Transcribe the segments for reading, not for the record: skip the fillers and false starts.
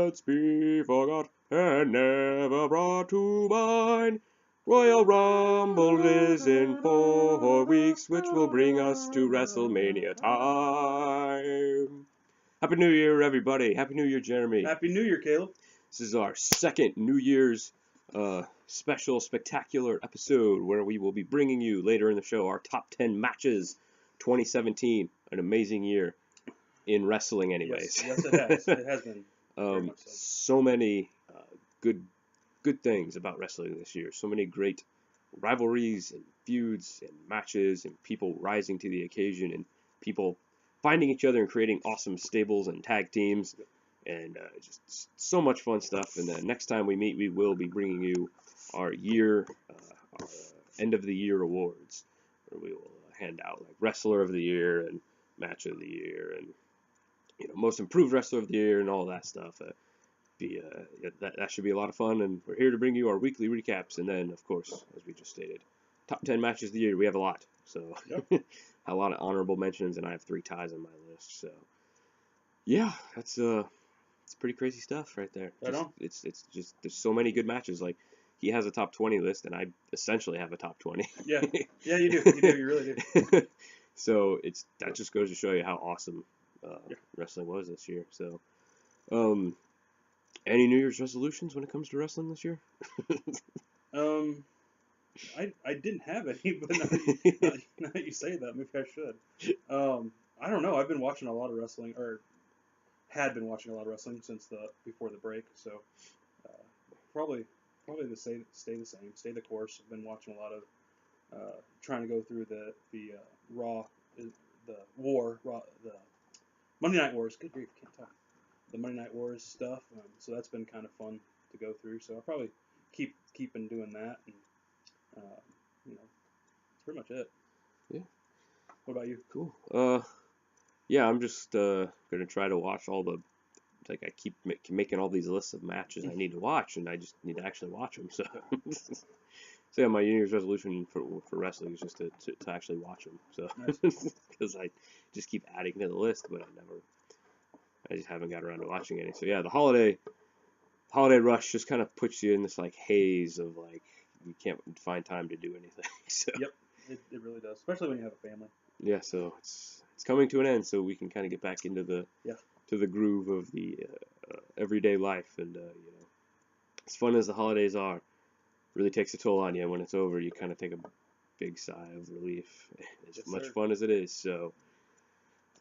secrets be forgot and never brought to mind. Royal Rumble is in 4 weeks, which will bring us to WrestleMania time. Happy New Year, everybody. Happy New Year, Jeremy. Happy New Year, Caleb. This is our second New Year's special, spectacular episode where we will be bringing you later in the show our top 10 matches 2017. An amazing year in wrestling, anyways. Yes, it has. It has been. Very much so. So many good things about wrestling this year. So many great rivalries and feuds and matches and people rising to the occasion and people finding each other and creating awesome stables and tag teams. And just so much fun stuff. And next time we meet, we will be bringing you our end of the year awards, where we will hand out like Wrestler of the Year and Match of the Year and Most Improved Wrestler of the Year and all that stuff. That should be a lot of fun. And we're here to bring you our weekly recaps. And then, of course, as we just stated, top 10 matches of the year. We have a lot, so yep. A lot of honorable mentions, and I have 3 ties on my list. So yeah, that's it's pretty crazy stuff right there. It's just there's so many good matches. Like he has a top 20 list, and I essentially have a top 20. Yeah, you do. You really do. So that just goes to show you how awesome wrestling was this year. So, any New Year's resolutions when it comes to wrestling this year? I didn't have any, but now that you say that, maybe I should. I don't know. I've been watching a lot of wrestling, or had been watching a lot of wrestling since before the break. So probably to stay the same, stay the course. I've been watching a lot of trying to go through the Raw, the Monday Night Wars. Good grief, can't talk. The Monday Night Wars stuff. So that's been kind of fun to go through. So I'll probably keep doing that. And that's pretty much it. Yeah. What about you? Cool. Yeah, I'm just gonna try to watch all the. Like I keep making all these lists of matches I need to watch, and I just need to actually watch them. So, so yeah, my New Year's resolution for wrestling is just to actually watch them. So, because I just keep adding to the list, but I just haven't got around to watching any. So yeah, the holiday rush just kind of puts you in this like haze of like you can't find time to do anything. So. Yep, it really does, especially when you have a family. Yeah, so it's coming to an end, so we can kind of get back into the groove of the everyday life, and as fun as the holidays are, it really takes a toll on you. When it's over, you kind of take a big sigh of relief. As much fun as it is. So,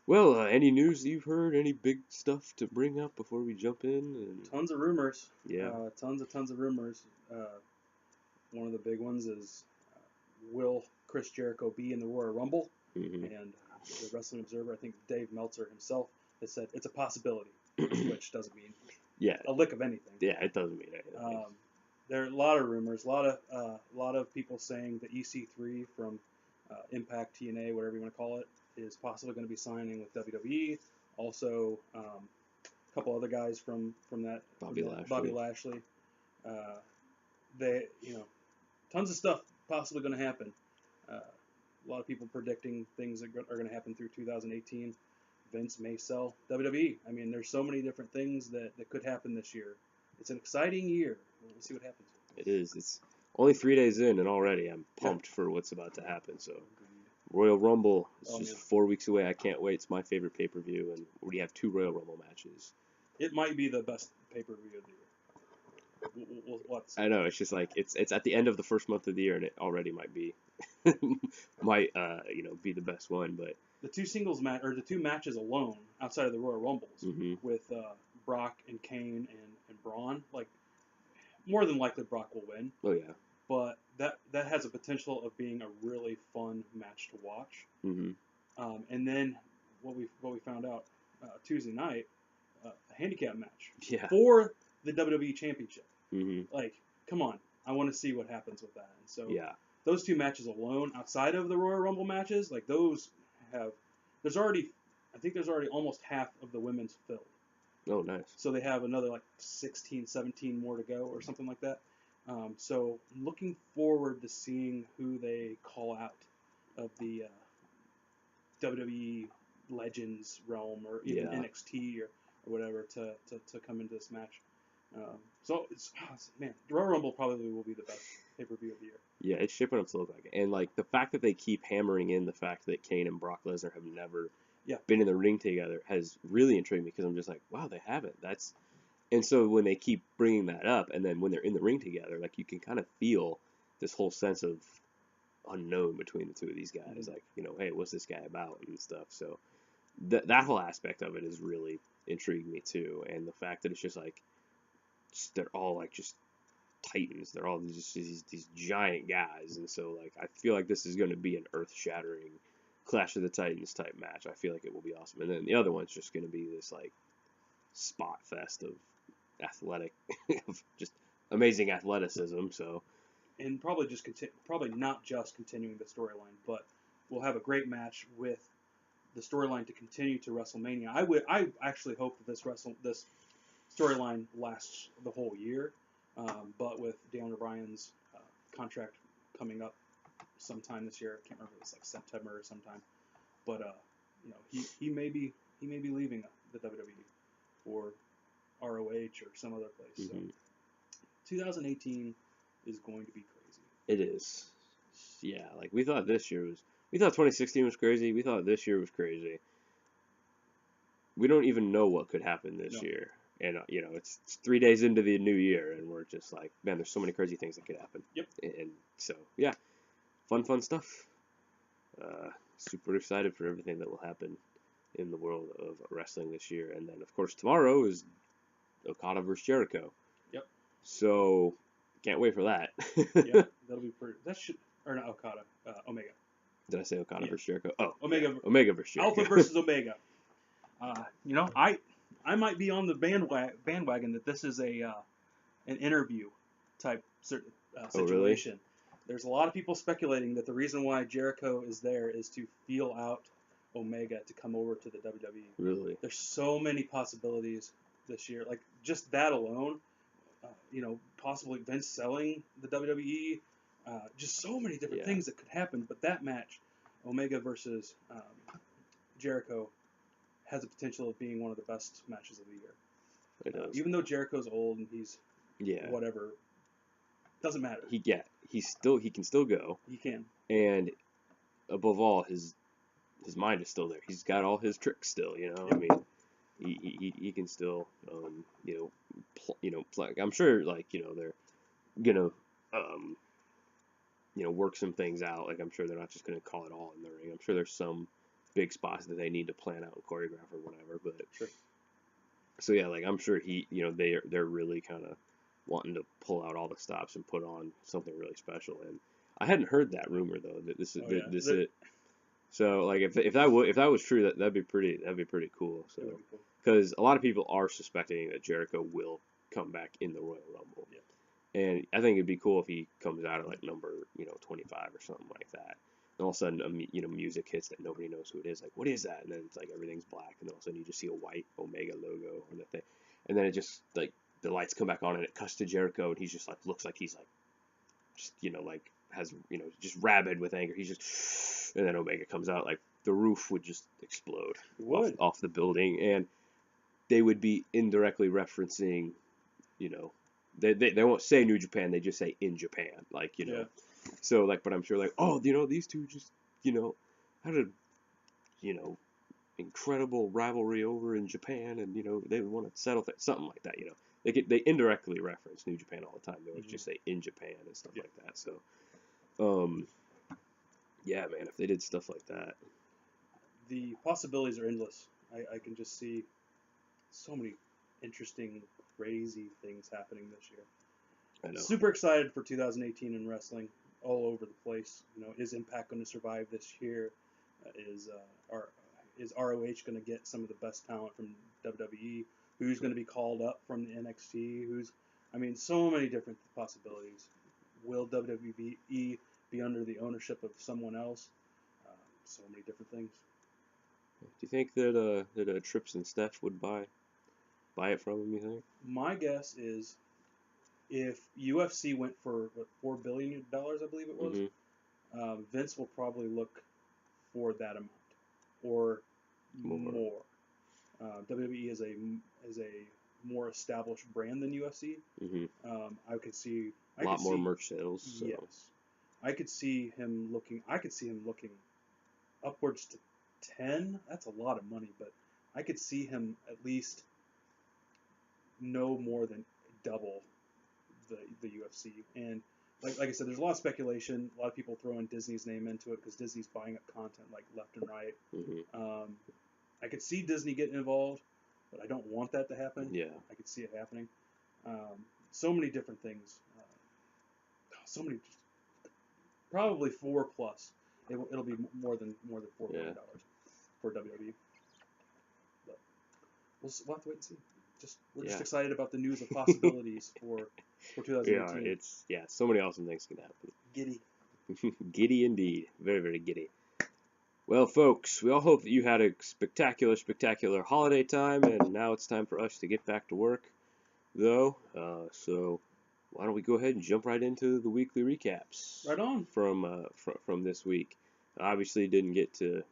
well, any news that you've heard? Any big stuff to bring up before we jump in? Tons of rumors. Yeah. Tons of rumors. One of the big ones is will Chris Jericho be in the Royal Rumble? Mm-hmm. And the Wrestling Observer, I think Dave Meltzer himself, has said it's a possibility, which doesn't mean a lick of anything. Yeah, it doesn't mean anything. There are a lot of rumors, a lot of people saying that EC3 from Impact, TNA, whatever you want to call it, is possibly going to be signing with WWE. Also, a couple other guys from that, Bobby Lashley. Tons of stuff possibly going to happen. A lot of people predicting things that are going to happen through 2018. Vince may sell WWE. I mean, there's so many different things that could happen this year. It's an exciting year. We'll see what happens. It is. It's only 3 days in, and already I'm pumped for what's about to happen. So, Royal Rumble is just 4 weeks away. I can't wait. It's my favorite pay-per-view, and we have 2 Royal Rumble matches. It might be the best pay-per-view of the year. I know, it's just like it's at the end of the first month of the year, and it already might be be the best one. But the 2 singles match, or the 2 matches alone outside of the Royal Rumbles, with Brock and Kane and Braun, like more than likely Brock will win. Oh yeah. But that has a potential of being a really fun match to watch. Mm-hmm. And then what we found out Tuesday night, a handicap match for the WWE Championship. Mm-hmm. Like, come on, I want to see what happens with that. And so those 2 matches alone, outside of the Royal Rumble matches, like those there's already almost half of the women's filled. Oh, nice. So they have another like 16, 17 more to go or something like that. So I'm looking forward to seeing who they call out of the WWE Legends realm, or even NXT or whatever to come into this match. So man, Royal Rumble probably will be the best pay-per-view of the year. Yeah, it's shaping up to look like it. And like the fact that they keep hammering in the fact that Kane and Brock Lesnar have never been in the ring together has really intrigued me because I'm just like, wow, they haven't. And so when they keep bringing that up, and then when they're in the ring together, like you can kind of feel this whole sense of unknown between the two of these guys. Like, hey, what's this guy about and stuff. So that whole aspect of it has really intrigued me too. And the fact that it's just like they're all like just titans. They're all just these giant guys, and so like I feel like this is going to be an earth-shattering Clash of the Titans type match. I feel like it will be awesome. And then the other one's just going to be this like spot fest of athletic, of just amazing athleticism. So, and probably probably not just continuing the storyline, but we'll have a great match with the storyline to continue to WrestleMania. I actually hope that this storyline lasts the whole year, but with Daniel Bryan's contract coming up sometime this year, I can't remember if it's like September or sometime, but he may be leaving the WWE for ROH or some other place. So 2018 is going to be crazy. It is. Yeah, like we thought 2016 was crazy. We thought this year was crazy. We don't even know what could happen this year. And, it's 3 days into the new year, and we're just like, man, there's so many crazy things that could happen. Yep. And so, yeah, fun stuff. Super excited for everything that will happen in the world of wrestling this year. And then, of course, tomorrow is Okada versus Jericho. Yep. So, can't wait for that. Yeah, that'll be pretty. Or not Okada, Omega. Did I say Okada versus Jericho? Oh, Omega. Yeah. Omega versus Jericho. Alpha versus Omega. I might be on the bandwagon that this is an interview type situation. Oh, really? There's a lot of people speculating that the reason why Jericho is there is to feel out Omega to come over to the WWE. Really? There's so many possibilities this year. Like just that alone, possibly Vince selling the WWE. Just so many different things that could happen. But that match, Omega versus Jericho, has the potential of being one of the best matches of the year. It does. Even though Jericho's old and he's whatever, doesn't matter. He can still go. He can. And above all, his mind is still there. He's got all his tricks still. I mean, he can still play. I'm sure they're gonna work some things out. Like I'm sure they're not just gonna call it all in the ring. I'm sure there's some big spots that they need to plan out and choreograph or whatever. But sure. So yeah, like I'm sure they're really kind of wanting to pull out all the stops and put on something really special. And I hadn't heard that rumor though that this is it. So like if that was true, that'd be pretty cool. So because a lot of people are suspecting that Jericho will come back in the Royal Rumble. Yeah. And I think it'd be cool if he comes out at like number 25 or something like that. And all of a sudden, music hits that nobody knows who it is. Like, what is that? And then it's like everything's black, and then all of a sudden you just see a white Omega logo on the thing, and then it just like the lights come back on, and it cuts to Jericho, and he's just like looks like he's like, just like has just rabid with anger. He's just, and then Omega comes out, like the roof would just explode off the building, and they would be indirectly referencing, they won't say New Japan, they just say in Japan, like So like, but I'm sure like, oh, these two just, had a, incredible rivalry over in Japan, and they want to settle things, something like that. They indirectly reference New Japan all the time. They always just say in Japan and stuff like that. So, yeah, man, if they did stuff like that, the possibilities are endless. I can just see so many interesting, crazy things happening this year. I know. Super excited for 2018 in wrestling. All over the place. Is Impact going to survive this year? Is ROH going to get some of the best talent from WWE? Who's going to be called up from the NXT? So many different possibilities. Will WWE be under the ownership of someone else? So many different things. Do you think that Trips and Steph would buy it from him? You think? My guess is, if UFC went for $4 billion, I believe it was, Vince will probably look for that amount or more. WWE is a more established brand than UFC. Hmm. I could see A lot more merch sales. So. yes, I could see him looking. I could see him looking upwards to 10. That's a lot of money, but I could see him at least no more than double the UFC. And like I said, there's a lot of speculation. A lot of people throwing Disney's name into it because Disney's buying up content like left and right. Hmm. I could see Disney getting involved, but I don't want that to happen. Yeah. I could see it happening. So many different things. So many, probably 4 plus. It'll be more than $4 million for WWE. But we'll have to wait and see. We're just excited about the news of possibilities for 2018. Yeah, so many awesome things can happen. Giddy. Giddy indeed. Very, very giddy. Well, folks, we all hope that you had a spectacular, spectacular holiday time, and now it's time for us to get back to work, though. So why don't we go ahead and jump right into the weekly recaps? Right on. From this week. Obviously, didn't get to.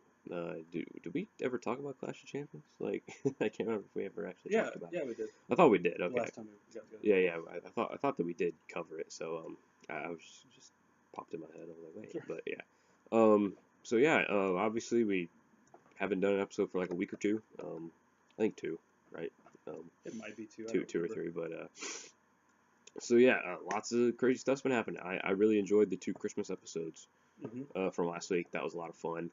Did we ever talk about Clash of Champions? Like, I can't remember if we ever actually talked about it. Yeah, we did. I thought we did. Okay. Last time we got together. Yeah. I thought that we did cover it. So I was just popped in my head. I was like, wait, Sure. but yeah. So yeah. Obviously we haven't done an episode for like a week or two. I think 2, right? It might be 2. Two or 3, but so yeah, lots of crazy stuff's been happening. I really enjoyed the 2 Christmas episodes from last week. That was a lot of fun.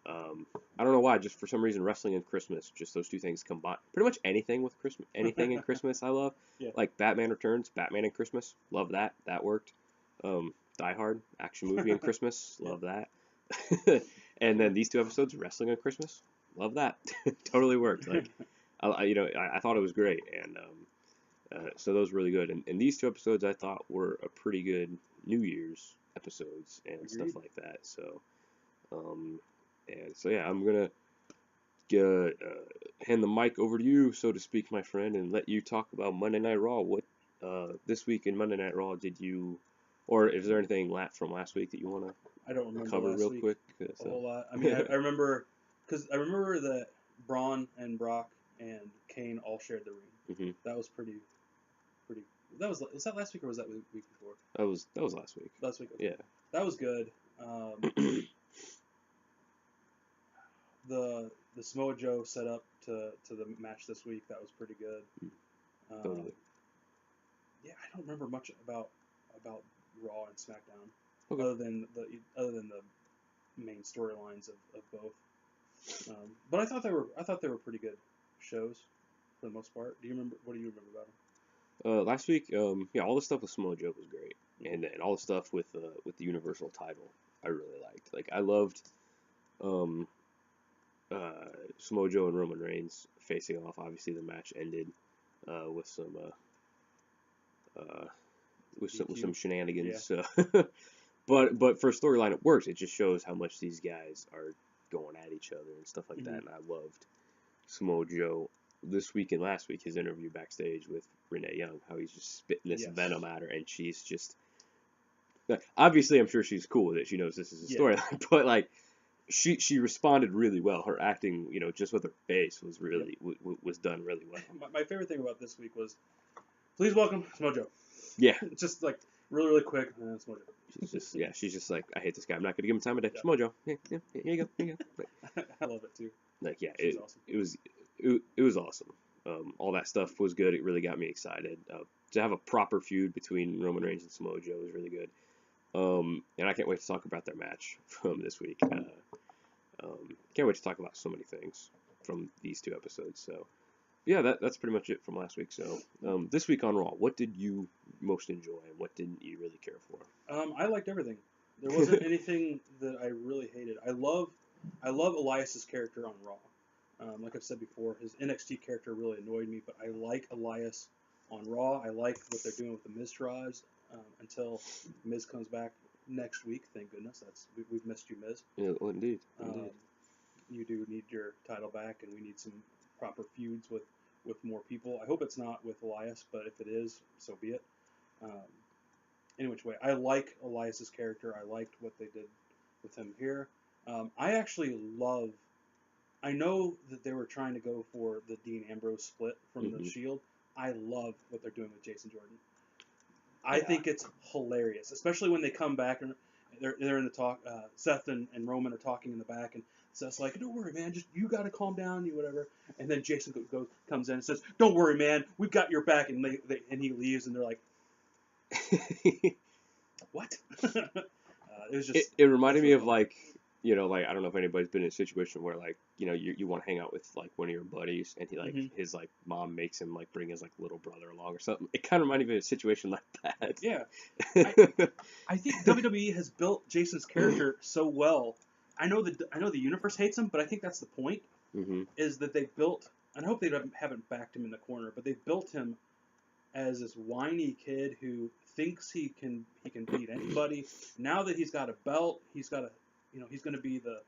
I don't know why, just for some reason, wrestling and Christmas, just those 2 things combined. Pretty much anything with Christmas, anything in Christmas, I love. Yeah. Like Batman Returns, Batman and Christmas, love that. That worked. Die Hard, action movie and Christmas, love that. And then these 2 episodes, wrestling and Christmas, love that. Totally worked. Like, I thought it was great, and so those were really good. And these 2 episodes I thought were a pretty good New Year's episodes and Agreed. stuff like that. So, and so yeah, I'm gonna hand the mic over to you, so to speak, my friend, and let you talk about Monday Night Raw. What this week in Monday Night Raw did you, or is there anything from last week that you want to I don't remember cover last real week quick? a whole lot. I mean, I remember that Braun and Brock and Kane all shared the ring. Hmm. That was pretty. Was that last week or was that week before? That was last week. Last week. Yeah. That was good. The Samoa Joe set up to the match this week. That was pretty good. Totally. Yeah, I don't remember much about Raw and SmackDown, Okay. other than the main storylines of both. But I thought they were pretty good shows for the most part. What do you remember about them? Last week, yeah, all the stuff with Samoa Joe was great, and all the stuff with the Universal title, I really liked. Like, I loved Samoa Joe and Roman Reigns facing off. Obviously, the match ended with some shenanigans. Yeah. But for a storyline, it works. It just shows how much these guys are going at each other and stuff like that. And I loved Samoa Joe this week and last week, his interview backstage with Renee Young, how he's just spitting this venom at her, and she's just obviously, I'm sure she's cool with it. She knows this is a storyline, but like she responded really well. Her acting, just with her face was really was done really well. My favorite thing about this week was, please welcome Samoa Joe. Yeah, just like really quick, Samoa Joe. She's just like, I hate this guy. I'm not gonna give him time of day. Yeah. Samoa Joe, here you go. I love it too. Like, yeah, awesome. It was awesome. All that stuff was good. It really got me excited. To have a proper feud between Roman Reigns and Samoa Joe was really good. And I can't wait to talk about their match from this week. Can't wait to talk about so many things from these 2 episodes. So, yeah, that's pretty much it from last week. So, this week on Raw, what did you most enjoy and what didn't you really care for? I liked everything. There wasn't anything that I really hated. I love Elias's character on Raw. Like I've said before, his NXT character really annoyed me, but I like Elias on Raw. I like what they're doing with the Miz trials until Miz comes back next week. Thank goodness. We've missed you, Miz. Yeah, well, indeed. You do need your title back, and we need some proper feuds with more people. I hope it's not with Elias, but if it is, so be it. Any which way, I like Elias's character. I liked what they did with him here. I I know that they were trying to go for the Dean Ambrose split from the Hmm. Shield. I love what they're doing with Jason Jordan. I Yeah. think it's hilarious, especially when they come back and they're in the talk. Seth and Roman are talking in the back, and Seth's like, "Don't worry, man. Just you got to calm down, you whatever." And then Jason comes in and says, "Don't worry, man. We've got your back." And and he leaves, and they're like, "What?" It was just It it's reminded me really of funny. like, you know, like I don't know if anybody's been in a situation where like, you know, you want to hang out with like one of your buddies and he like Hmm. his like mom makes him like bring his like little brother along or something. It kind of reminded me of a situation like Yeah, I that. I think WWE has built Jason's character so well. I know the universe hates him, but I think that's the point. Hmm. Is that they built, and I hope they haven't backed him in the corner, but they built him as this whiny kid who thinks he can beat anybody. Now that he's got a belt, he's got a, he's gonna be the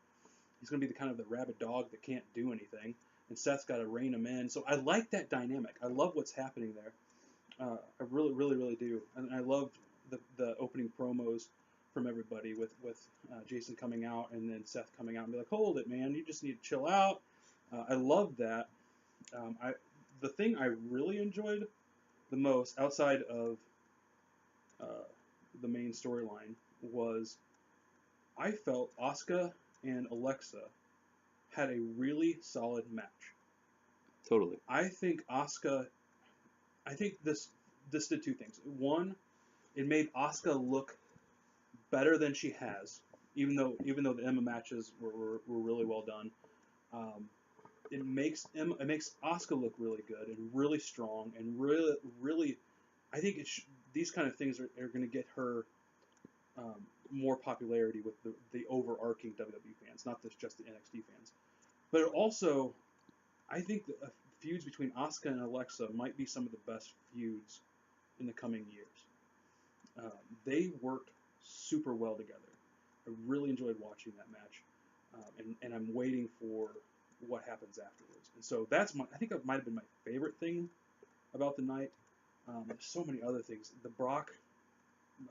kind of the rabid dog that can't do anything, and Seth's got to rein him in. So I like that dynamic. I love what's happening there. I really, really, really do, and I loved the opening promos from everybody with Jason coming out and then Seth coming out and be like, "Hold it, man! You just need to chill out." I loved that. I the thing I really enjoyed the most outside of uh, the main storyline was I felt Asuka and Alexa had a really solid match. Totally. I think Asuka. I think this did two things. One, it made Asuka look better than she has, even though the Emma matches were really well done. Um, it makes Asuka look really good and really strong and really. I think these kind of things are going to get her more popularity with the overarching WWE fans, not just the NXT fans. But also, I think that feuds between Asuka and Alexa might be some of the best feuds in the coming years. They worked super well together. I really enjoyed watching that match, and I'm waiting for what happens afterwards. And so I think that might have been my favorite thing about the night. There's so many other things.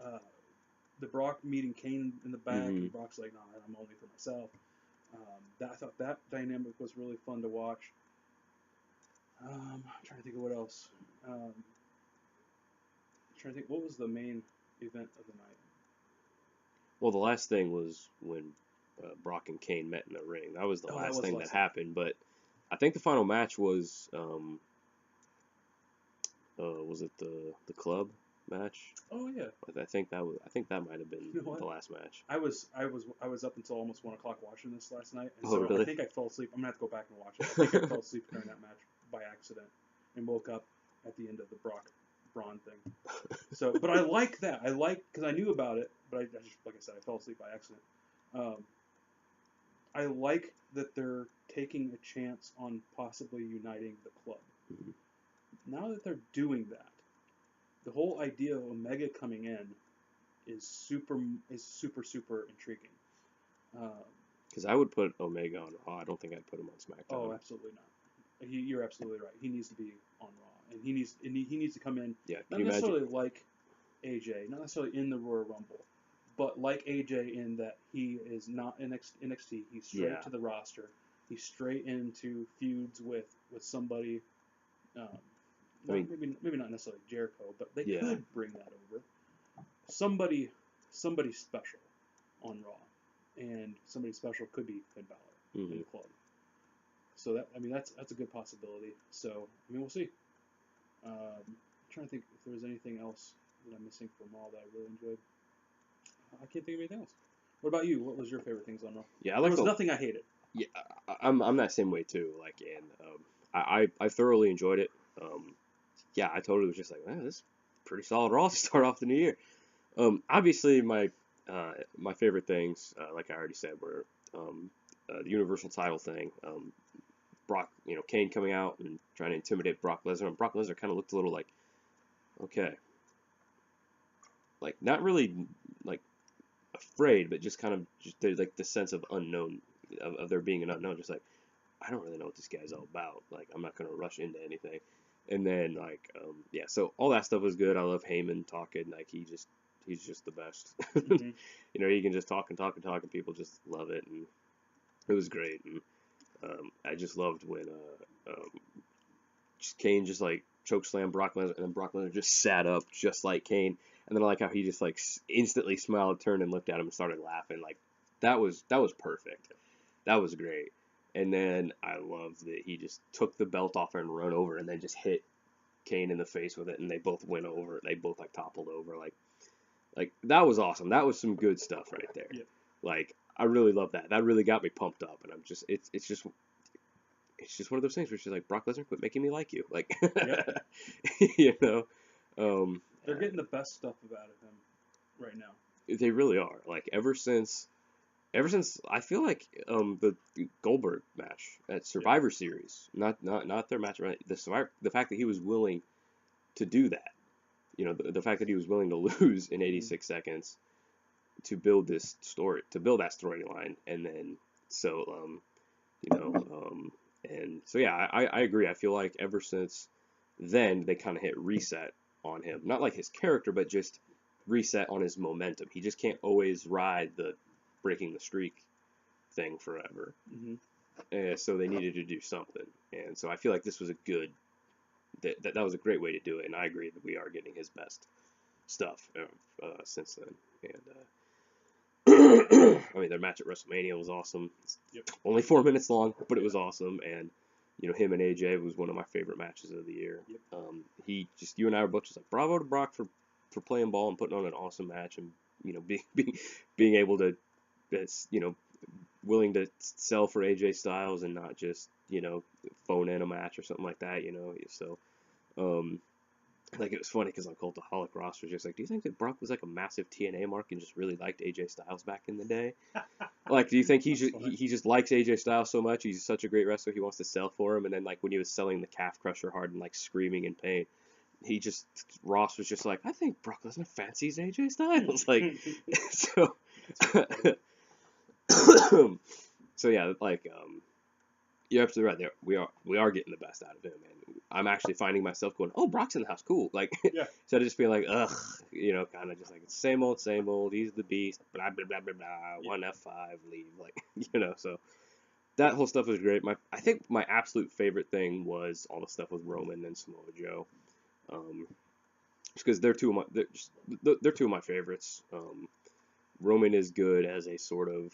Uh, the Brock meeting Kane in the back, Hmm. and Brock's like, "No, I'm only for myself." I thought that dynamic was really fun to watch. I'm trying to think of what else. Trying to think what was the main event of the night. Well, the last thing was when Brock and Kane met in the ring. That was the Oh, that last was thing that last night. happened. But I think the final match was it the club match? Oh yeah. I think that might have been You know the what? last match. I was up until almost 1 o'clock watching this last night, and Oh, so I really? think I fell asleep. I'm gonna have to go back and watch it. I think I fell asleep during that match by accident, and woke up at the end of the Brock Braun thing. So, but I like that. I like because I knew about it, but I just like I said, I fell asleep by accident. Um, I like that they're taking a chance on possibly uniting the club. Mhm. Now that they're doing that, the whole idea of Omega coming in is super intriguing. Um, Because I would put Omega on Raw. I don't think I'd put him on oh, SmackDown. absolutely not. You're absolutely right. He needs to be on Raw, and he needs to come in Yeah, can not you imagine? necessarily like AJ, not necessarily in the Royal Rumble, but like AJ in that he is not in NXT. He's straight Yeah, to the roster. He's straight into feuds with somebody. Um, I not mean, maybe not necessarily Jericho, but they yeah. could bring that over. Somebody somebody special on Raw, and somebody special could be Finn Balor in Hmm. the club. So that's a good possibility. So we'll see. I'm trying to think if there's anything else that I'm missing from Raw that I really enjoyed. I can't think of anything else. What about you? What was your favorite things on Raw? Yeah, I There like was the. nothing I hated. Yeah, I'm that same way too. Like, and I thoroughly enjoyed it. Um, yeah, I totally was just like, man, this is pretty solid Raw to start off the new year. Obviously, my favorite things, like I already said, were the Universal title thing. Brock, you know, Kane coming out and trying to intimidate Brock Lesnar. And Brock Lesnar kind of looked a little like, okay, like not really like afraid, but just kind of just there's like the sense of unknown of there being an unknown. Just like I don't really know what this guy's all about. Like I'm not gonna rush into anything. And then like yeah, so all that stuff was good. I love Heyman talking. Like he's just the best. Hmm. You know, he can just talk and talk and talk, and people just love it, and it was great. And I just loved when Kane just like chokeslammed Brock Lesnar, and then Brock Lesnar just sat up just like Kane, and then I like how he just like instantly smiled, turned and looked at him and started laughing. Like that was perfect. That was great. And then I loved that he just took the belt off and run over, and then just hit Kane in the face with it, and they both went over. They both like toppled over. Like that was awesome. That was some good stuff right there. Yep. Like I really love that. That really got me pumped up, and I'm just it's just one of those things where she's like, Brock Lesnar, quit making me like you. Like, Yep. you know, um, They're getting the best stuff out of him right now. they really are. Like ever since I feel like the Goldberg match at Survivor Series, not their match, right? The fact that he was willing to do that, the fact that he was willing to lose in 86 seconds to build this story, to build that storyline, and then you know, and so yeah, I agree. I feel like ever since then they kind of hit reset on him, not like his character, but just reset on his momentum. He just can't always ride the breaking the streak thing forever. Mm-hmm. So they needed to do something, and so I feel like this was a good that was a great way to do it, and I agree that we are getting his best stuff since then. And I mean, their match at WrestleMania was awesome. It's Yep. only 4 minutes long, but it was awesome, and him and AJ was one of my favorite matches of the year. Yep. You and I were both just like, bravo to Brock for playing ball and putting on an awesome match, and being able to, that's willing to sell for AJ Styles and not just phone in a match or something like that. So like it was funny because on Cultaholic Ross was just like, do you think that Brock was like a massive TNA mark and just really liked AJ Styles back in the day? Like, do you think he just likes AJ Styles so much? He's such a great wrestler. He wants to sell for him. And then like when he was selling the calf crusher hard and like screaming in pain, Ross was just like, I think Brock Lesnar fancies AJ Styles. Like, so, so yeah, like you're absolutely right. There, we are getting the best out of him, and I'm actually finding myself going, "Oh, Brock's in the house, cool!" Like, Yeah. instead of just being like, "Ugh," kind of just like same old, same old. He's the beast, blah blah blah blah blah. Yeah. One F5, leave, like, So that whole stuff was great. I think my absolute favorite thing was all the stuff with Roman and Samoa Joe, because they're they're two of my favorites. Roman is good as a sort of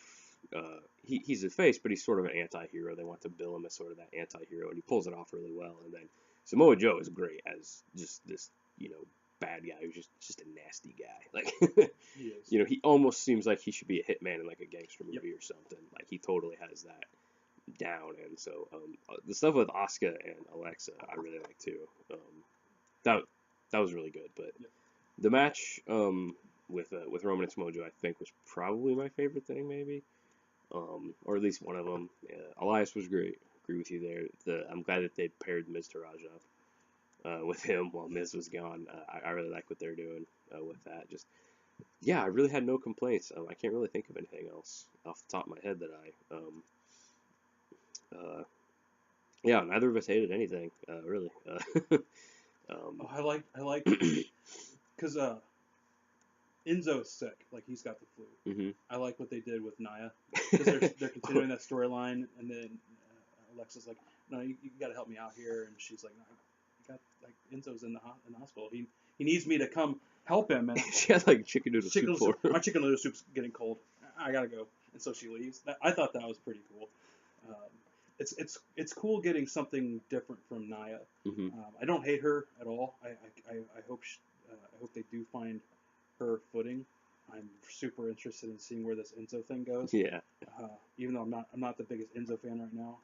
he's a face, but he's sort of an anti-hero. They want to bill him as sort of that anti-hero, and he pulls it off really well. And then Samoa Joe is great as just this bad guy who's just a nasty guy. Like He is. he almost seems like he should be a hitman in like a gangster movie Yep. or something. Like he totally has that down. And so the stuff with Asuka and Alexa I really like too. That was really good. But Yep. the match with Roman and Samoa Joe, I think, was probably my favorite thing, maybe, or at least one of them. Elias was great. Agree with you there. I'm glad that they paired Miz Taraj up with him while Miz was gone. I really like what they're doing with that. Just I really had no complaints. I can't really think of anything else off the top of my head that neither of us hated anything really. I like because Enzo's sick, like he's got the flu. Mm-hmm. I like what they did with Nia because they're continuing that storyline, and then Alexa's like, no, you got to help me out here, and she's like, no, I got like Enzo's in the hospital. He needs me to come help him, and She had like chicken noodle soup for him. my chicken noodle soup's getting cold. I gotta go, and so she leaves. I thought that was pretty cool. It's cool getting something different from Nia. Mm-hmm. I don't hate her at all. I hope I hope they do find her footing. I'm super interested in seeing where this Enzo thing goes. Yeah. Even though I'm not the biggest Enzo fan right now,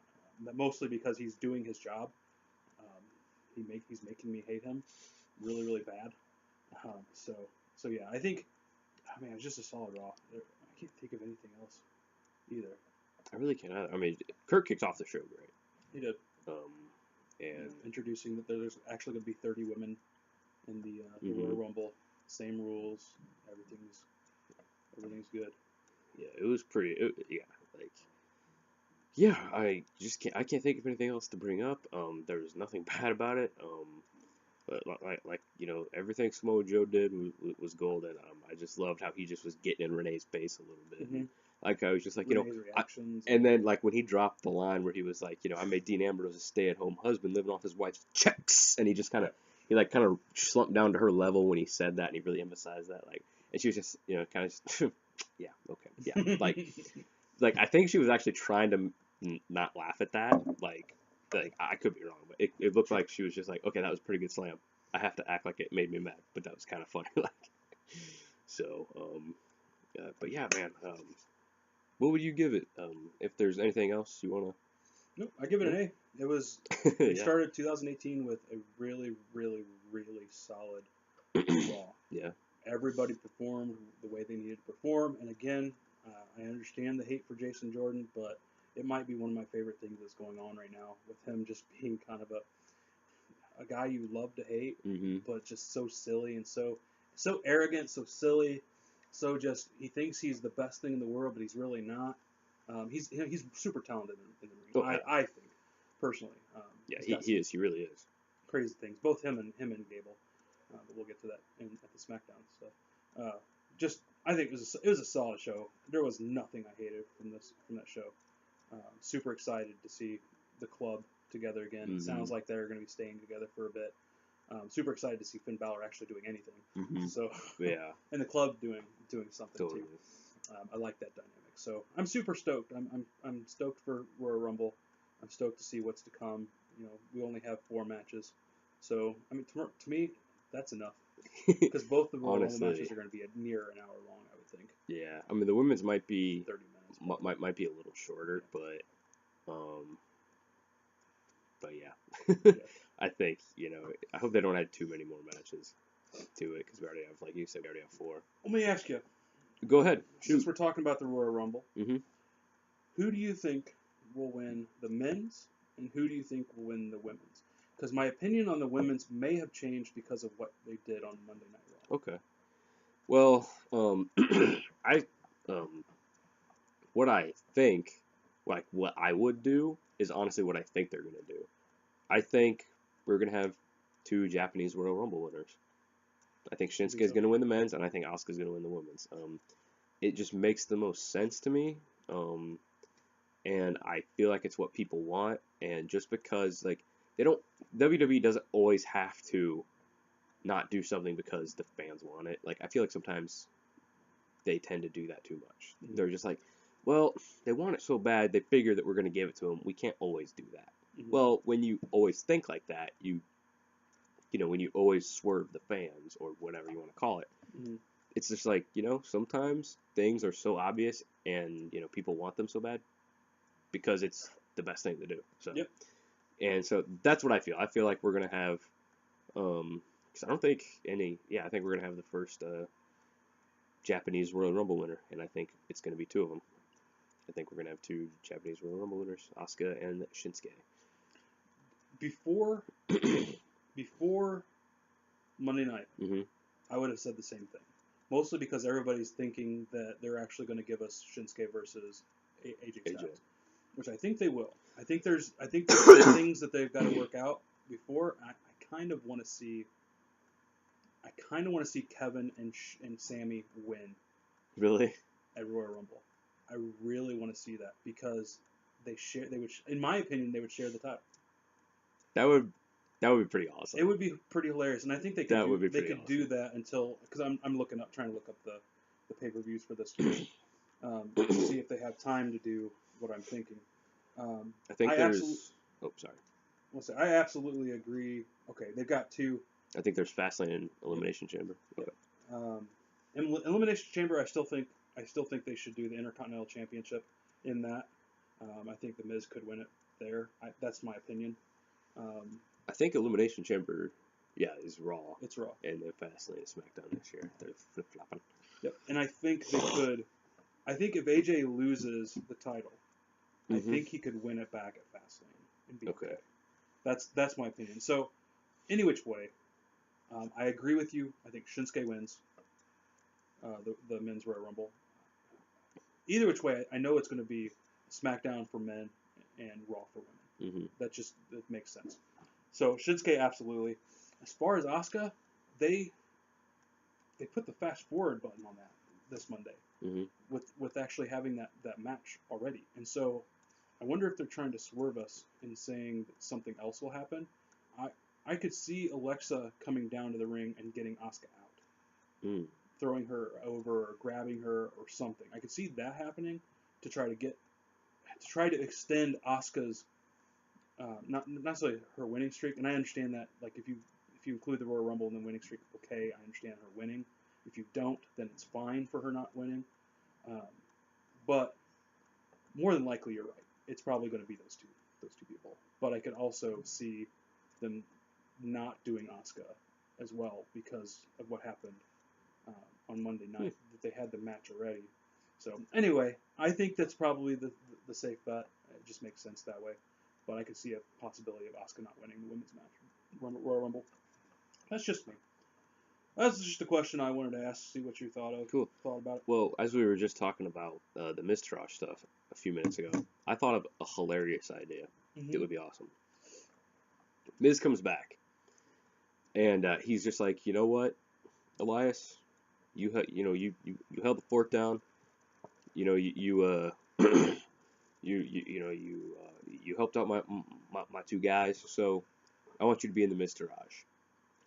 mostly because he's doing his job. He's making me hate him really, really bad. So yeah, I think it's just a solid Raw. I can't think of anything else either. I really can't either. I mean, Kurt kicked off the show great. He did. And Introducing that there's actually going to be 30 women in the Royal Rumble. Same rules. Everything's good. Yeah, it was pretty. I can't think of anything else to bring up. There's nothing bad about it. But everything Samoa Joe did was golden. I just loved how he just was getting in Renee's face a little bit. Mm-hmm. Like I was just like, Renee's reactions. and then like when he dropped the line where he was like, I made Dean Ambrose a stay-at-home husband living off his wife's checks, and he just kind of he like kind of slumped down to her level when he said that, and he really emphasized that, like, and she was just kind of just, yeah, okay, yeah, like I think she was actually trying to not laugh at that, like I could be wrong, but it looked like she was just like, okay, that was a pretty good slam. I have to act like it made me mad, but that was kind of funny, like, so but yeah, man, what would you give it? If there's anything else you wanna? Nope, I give it an A. It was. They started 2018 with a really, really, really solid Raw. Yeah. Everybody performed the way they needed to perform, and again, I understand the hate for Jason Jordan, but it might be one of my favorite things that's going on right now with him just being kind of a guy you love to hate, but just so silly and so arrogant, so silly, so just he thinks he's the best thing in the world, but he's really not. He's super talented in the ring. Oh, yeah. I think personally. Yeah, he is. He really is. Crazy things. Both him and Gable. But we'll get to that at the SmackDown stuff. Just I think it was a solid show. There was nothing I hated from that show. Super excited to see the club together again. It sounds like they're going to be staying together for a bit. Super excited to see Finn Balor actually doing anything. So yeah, and the club doing something totally. too. I like that dynamic. So I'm super stoked. I'm stoked for Royal Rumble. I'm stoked to see what's to come. We only have 4 matches, so I mean to me that's enough because both the Royal Rumble matches are going to be near an hour long, I would think. Yeah, I mean the women's might be 30 minutes. Might be a little shorter, but yeah. I think I hope they don't add too many more matches to it because we already have, like you said, we already have 4. Let me ask you. Go ahead. Since we're talking about the Royal Rumble, who do you think will win the men's, and who do you think will win the women's? Because my opinion on the women's may have changed because of what they did on Monday Night Raw. Okay. Well, I what I think, like what I would do, is honestly what I think they're gonna do. I think we're gonna have 2 Japanese Royal Rumble winners. I think Shinsuke is gonna win the men's, and I think Asuka's gonna win the women's. It just makes the most sense to me. And I feel like it's what people want, and just because like WWE doesn't always have to not do something because the fans want it. Like I feel like sometimes they tend to do that too much. They're just like, well, they want it so bad, they figure that we're going to give it to them. We can't always do that. Well, when you always think like that, when you always swerve the fans or whatever you want to call it, it's just like, sometimes things are so obvious and, people want them so bad because it's the best thing to do. So, and so that's what I feel. I feel like we're going to have, because I don't think I think we're going to have the first Japanese Royal Rumble winner, and I think it's going to be 2 of them. I think we're going to have 2 Japanese Royal Rumble winners, Asuka and Shinsuke. Before Monday night, I would have said the same thing. Mostly because everybody's thinking that they're actually going to give us Shinsuke versus AJ Styles, which I think they will. I think there's things that they've got to work out before. I kind of want to see Kevin and Sammy win. Really? At Royal Rumble. I really want to see that because in my opinion, they would share the title. That would be pretty awesome. It would be pretty hilarious, and I think they could do that until, because I'm trying to look up the pay-per-views for this to see if they have time to do what I'm thinking. I think I absolutely agree. Okay, they've got 2. I think there's Fastlane and Elimination Chamber. Okay. Elimination Chamber, I still think they should do the Intercontinental Championship in that. I think The Miz could win it there. That's my opinion. I think Elimination Chamber, is Raw. It's Raw. And then Fastlane and SmackDown this year. They're flip-flopping. Yep. And I think they could. I think if AJ loses the title, I think he could win it back at Fastlane and be okay. That's my opinion. So, any which way, I agree with you. I think Shinsuke wins the men's Royal Rumble. Either which way, I know it's going to be SmackDown for men and Raw for women. That makes sense. So Shinsuke, absolutely. As far as Asuka, they put the fast forward button on that this Monday. Hmm. with actually having that match already. And so I wonder if they're trying to swerve us in saying that something else will happen. I I could see Alexa coming down to the ring and getting Asuka out, Mm. throwing her over or grabbing her or something. I could see that happening to try to extend Asuka's not necessarily her winning streak. And I understand that, like, if you include the Royal Rumble in the winning streak, okay, I understand her winning. If you don't, then it's fine for her not winning. Um, but more than likely, you're right. It's probably going to be those two people. But I could also see them not doing Asuka as well because of what happened on Monday Hmm. night. That they had the match already. So anyway, I think that's probably the safe bet. It just makes sense that way. But I could see a possibility of Asuka not winning the women's match, Royal Rumble. That's just me. That's just a question I wanted to ask. See what you Cool. thought about it. Well, as we were just talking about the Mistrage stuff a few minutes ago, I thought of a hilarious idea that would be awesome. Miz comes back, and he's just like, you know what, Elias, you held the fort down. You know, you helped out my two guys, so I want you to be in the Mistrage.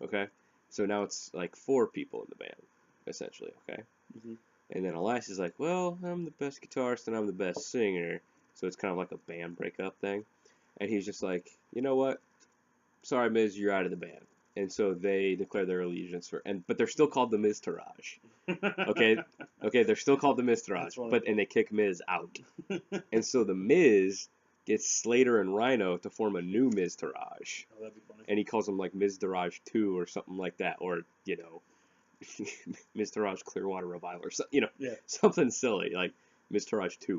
Okay, so now it's like 4 people in the band, essentially. Okay. Mm-hmm. And then Elias is like, well, I'm the best guitarist and I'm the best singer. So it's kind of like a band breakup thing. And he's just like, you know what? Sorry, Miz, you're out of the band. And so they declare their allegiance but they're still called the Miz Taraj. Okay, okay, they're still called the Miz Taraj, and they kick Miz out. And so the Miz gets Slater and Rhino to form a new Miz Taraj. Oh, that'd be funny. And he calls them like Miz Taraj 2 or something like that, or Mr. Raj Clearwater Revival or something silly like Mr. Raj 2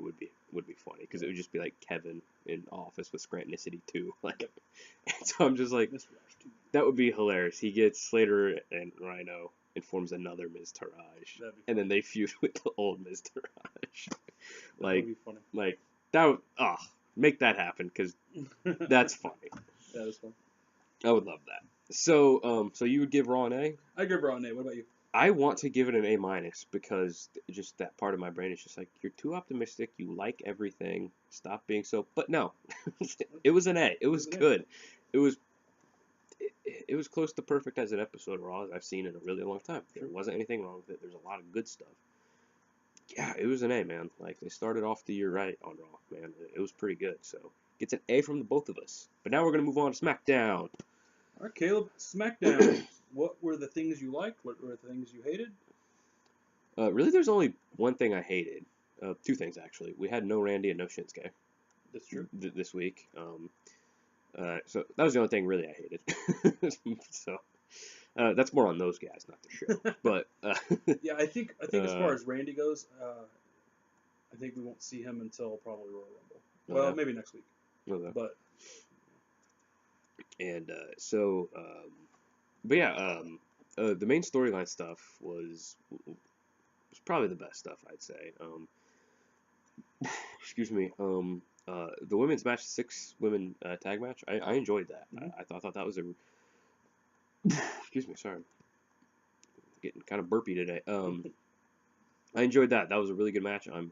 would be funny because it would just be like Kevin in Office with Scrantonicity 2 like and so I'm just like that would be hilarious. He gets Slater and Rhino and forms another Ms. Taraj and then they feud with the old Ms. Taraj. That would be funny. Like that would make that happen because that's funny. That is fun. I would love that. So you would give Raw an A? I give Raw an A. What about you? I want to give it an A- because just that part of my brain is just like, you're too optimistic. You like everything. Stop being so. But no, it was an A. It was good. It was it was close to perfect as an episode of Raw I've seen in a really long time. There wasn't anything wrong with it. There's a lot of good stuff. Yeah, it was an A, man. Like they started off the year right on Raw, man. It was pretty good. So gets an A from the both of us. But now we're gonna move on to SmackDown. All right, Caleb, SmackDown. What were the things you liked? What were the things you hated? Really, there's only one thing I hated. 2 things, actually. We had no Randy and no Shinsuke. That's true. This week. So that was the only thing really I hated. So that's more on those guys, not the show. But yeah, I think as far as Randy goes, I think we won't see him until probably Royal Rumble. Well, maybe next week. Okay. But and but yeah, the main storyline stuff was probably the best stuff, I'd say. Excuse me. The women's match, 6-women tag match. I enjoyed that. Mm-hmm. I thought that was a. Excuse me. Sorry. Getting kind of burpy today. I enjoyed that. That was a really good match. I'm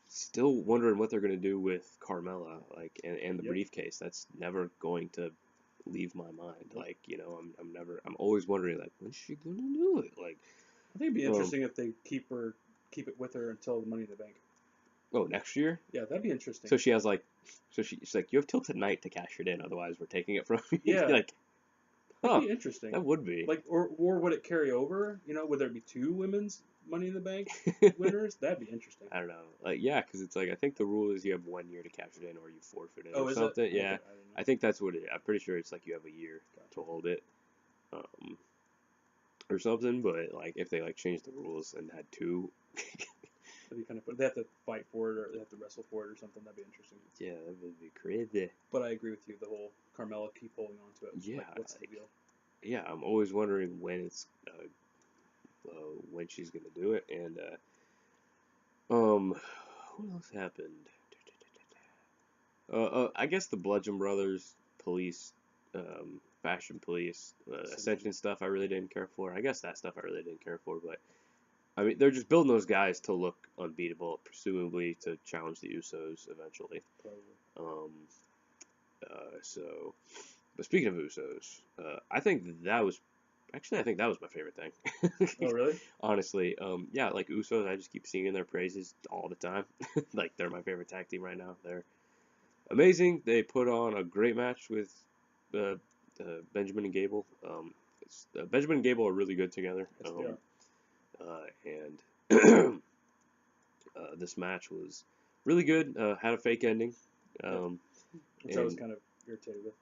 still wondering what they're gonna do with Carmella, like, and the briefcase. That's never going to leave my mind. Like, I'm always wondering, like, when's she gonna do it? Like, I think it'd be interesting if they keep it with her until the Money in the Bank. Oh, next year? Yeah, that'd be interesting. So she has she's like, you have till tonight to cash it in, otherwise we're taking it from you. Yeah. Like, that'd be interesting. That would be. Like, or would it carry over? Would there be 2 women's Money in the Bank winners? That'd be interesting. I don't know. Like, yeah, because it's like, I think the rule is you have 1 year to cash it in or you forfeit it or is something. It? Yeah, okay, I think that's what it is. I'm pretty sure it's like you have a year to hold it. Or something, but like if they like changed the rules and had 2. That'd be kind of fun. They have to fight for it, or they have to wrestle for it, or something. That'd be interesting. Yeah, that would be crazy. But I agree with you. The whole Carmella keep holding on to it. Yeah, like, what's the deal? Yeah, I'm always wondering when it's when she's gonna do it, and what else happened? I guess the Bludgeon Brothers, Police, Fashion Police, Ascension stuff I really didn't care for. I guess that stuff I really didn't care for, but I mean, they're just building those guys to look unbeatable, presumably to challenge the Usos eventually. Probably. So, but speaking of Usos, I think that was actually I think that was my favorite thing. Oh, really? Honestly, yeah, like Usos, I just keep singing their praises all the time. Like they're my favorite tag team right now. They're amazing. They put on a great match with uh, Benjamin and Gable. Benjamin and Gable are really good together. Yes, they are. And this match was really good. Had a fake ending. Um, Which I was kind of irritated with.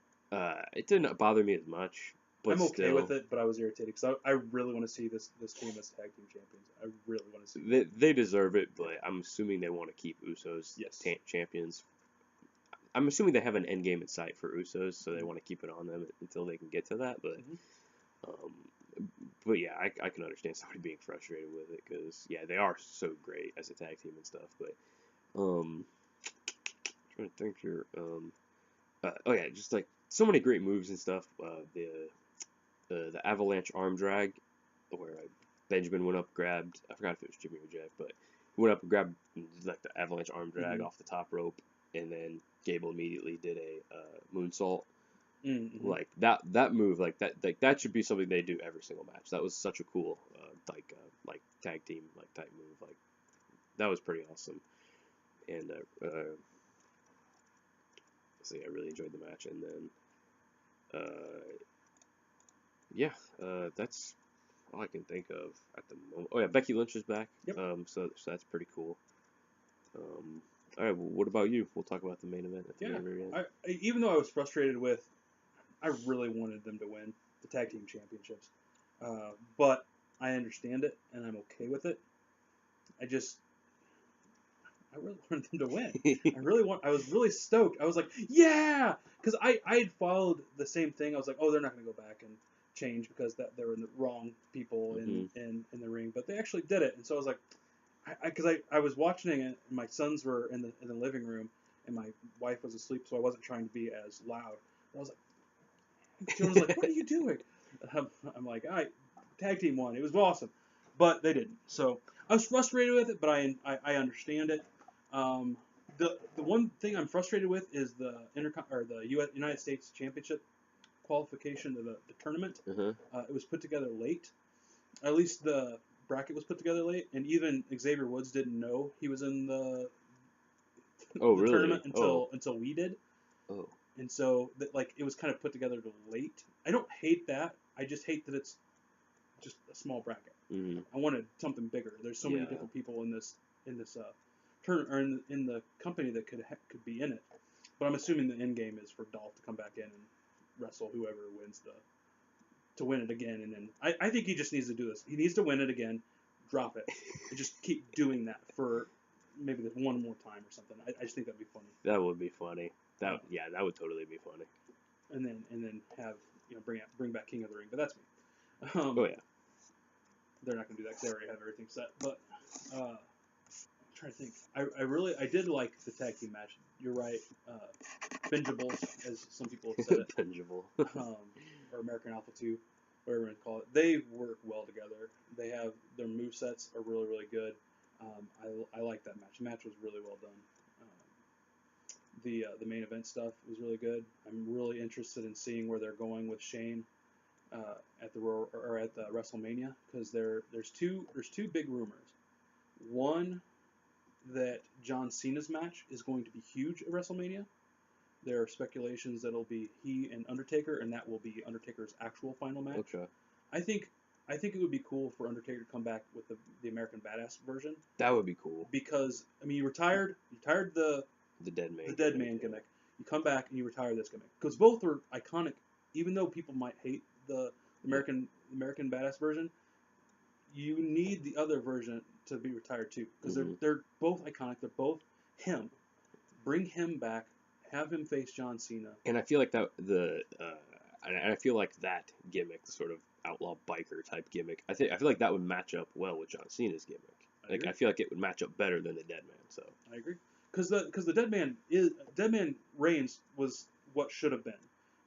It didn't bother me as much, but I'm okay still, with it, but I was irritated because I really want to see this team as tag team champions. I really want to see. they deserve it, but I'm assuming they want to keep Usos Yes. champions. I'm assuming they have an end game in sight for Usos, so they want to keep it on them until they can get to that. Um, but yeah, I can understand somebody being frustrated with it because yeah, they are so great as a tag team and stuff. But trying to think here. Oh yeah, just like so many great moves and stuff. The avalanche arm drag, where Benjamin went up, grabbed. I forgot if it was Jimmy or Jeff, but he went up and grabbed like the avalanche arm drag off the top rope, and then Gable immediately did a moonsault. Mm-hmm. Like that move, like that should be something they do every single match. That was such a cool like tag team like type move. Like that was pretty awesome. And so yeah, I really enjoyed the match. And then yeah, that's all I can think of at the moment. Oh yeah, Becky Lynch is back. Yep. So that's pretty cool. All right, well, what about you? We'll talk about the main event at the very end. Even though I was frustrated with, I really wanted them to win the tag team championships, but I understand it and I'm okay with it. I really wanted them to win. I was really stoked. I was like, yeah, because I had followed the same thing. I was like, oh, they're not going to go back and change because they were the wrong people in the ring, but they actually did it. And so I was like, because I was watching it, and my sons were in the living room, and my wife was asleep, so I wasn't trying to be as loud. And I was like, Jonah's like, what are you doing? I'm like, all right, tag team won. It was awesome, but they didn't. So I was frustrated with it, but I understand it. The one thing I'm frustrated with is the United States Championship qualification to the tournament. It was put together late. At least the bracket was put together late, and even Xavier Woods didn't know he was in the really? tournament until we did. Oh. And so like it was kind of put together late. I don't hate that. I just hate that it's just a small bracket. I wanted something bigger. There's so many different people in this tournament or in the company that could be in it. But I'm assuming the end game is for Dolph to come back in and wrestle whoever wins to win it again. And then I think he just needs to do this. He needs to win it again, drop it, and just keep doing that for maybe one more time or something. I just think that'd be funny. That would be funny. That would totally be funny. And then have bring back King of the Ring, but that's me. Oh yeah. They're not gonna do that because they already have everything set. But I'm trying to think. I did like the tag team match. You're right. Bingeables, as some people have said it. Bingeable. Or American Alpha 2, whatever you call it. They work well together. They have their movesets are really, really good. I like that match. The match was really well done. The main event stuff was really good. I'm really interested in seeing where they're going with Shane at the WrestleMania because there's two big rumors. One, that John Cena's match is going to be huge at WrestleMania. There are speculations that it'll be he and Undertaker, and that will be Undertaker's actual final match. Okay. I think it would be cool for Undertaker to come back with the American Badass version. That would be cool. Because I mean, you retired the Dead Man. The Dead Man gimmick. You come back and you retire this gimmick because both are iconic. Even though people might hate the American Badass version, you need the other version to be retired too because they're both iconic. They're both him. Bring him back. Have him face John Cena. And I feel like I feel like that gimmick, the sort of outlaw biker type gimmick, I feel like that would match up well with John Cena's gimmick. I feel like it would match up better than the Dead Man. So I agree. Because the Dead Man Reigns was what should have been,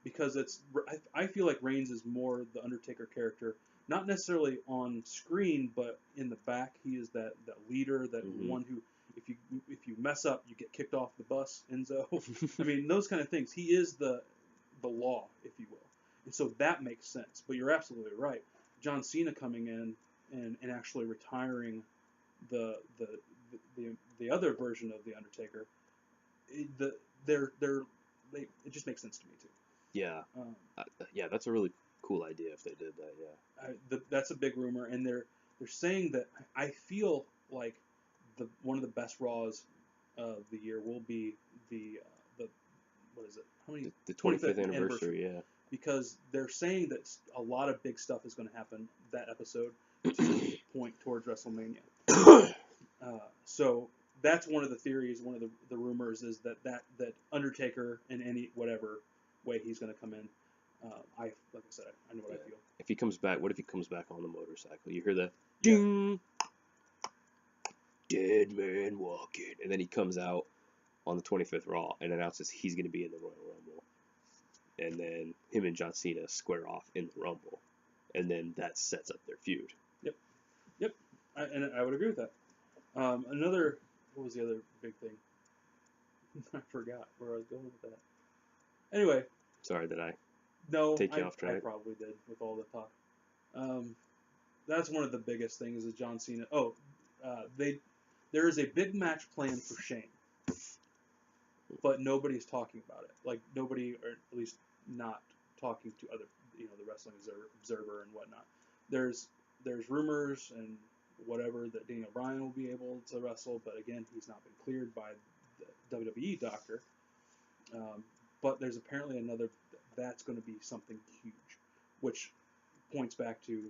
because I feel like Reigns is more the Undertaker character not necessarily on screen, but in the back. He is that leader, that one who, if you mess up, you get kicked off the bus, Enzo. I mean, those kind of things. He is the law, if you will. And so that makes sense. But you're absolutely right. John Cena coming in and actually retiring the other version of the Undertaker, it just makes sense to me too. Yeah. Yeah, that's a really cool idea if they did that. Yeah. That's a big rumor, and they're saying that I feel like one of the best Raws of the year will be the what is it? How many? The 25th anniversary. Yeah. Because they're saying that a lot of big stuff is going to happen that episode to point towards WrestleMania. So that's one of the theories, one of the rumors is that Undertaker in any whatever way he's going to come in. Like I said, I know what I feel. If he comes back, what if he comes back on the motorcycle? You hear the ding, dead man walking, and then he comes out on the 25th Raw and announces he's going to be in the Royal Rumble. And then him and John Cena square off in the Rumble. And then that sets up their feud. Yep. And I would agree with that. What was the other big thing? I forgot where I was going with that. Anyway. Sorry that I take you off track. I probably did with all the talk. That's one of the biggest things is John Cena. There is a big match planned for Shane. But nobody's talking about it. Like, nobody, or at least not talking to other, the Wrestling Observer and whatnot. There's rumors and whatever that Daniel Bryan will be able to wrestle, but again, he's not been cleared by the WWE doctor. But there's apparently that's going to be something huge, which points back to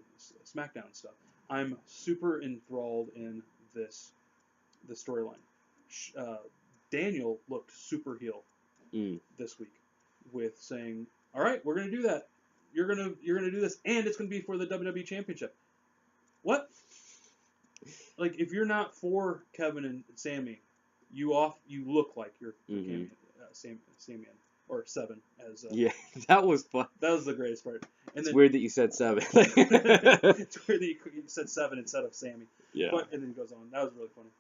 SmackDown stuff. I'm super enthralled in the storyline. Daniel looked super heel this week with saying, "All right, we're gonna do that. You're gonna do this, and it's gonna be for the WWE Championship." What? Like, if you're not for Kevin and Sammy, you look like you're Samian or Seven as. Yeah, that was fun. That was the greatest part. And it's weird that you said Seven. It's weird that you said Seven instead of Sammy. Yeah. And then he goes on. That was really funny.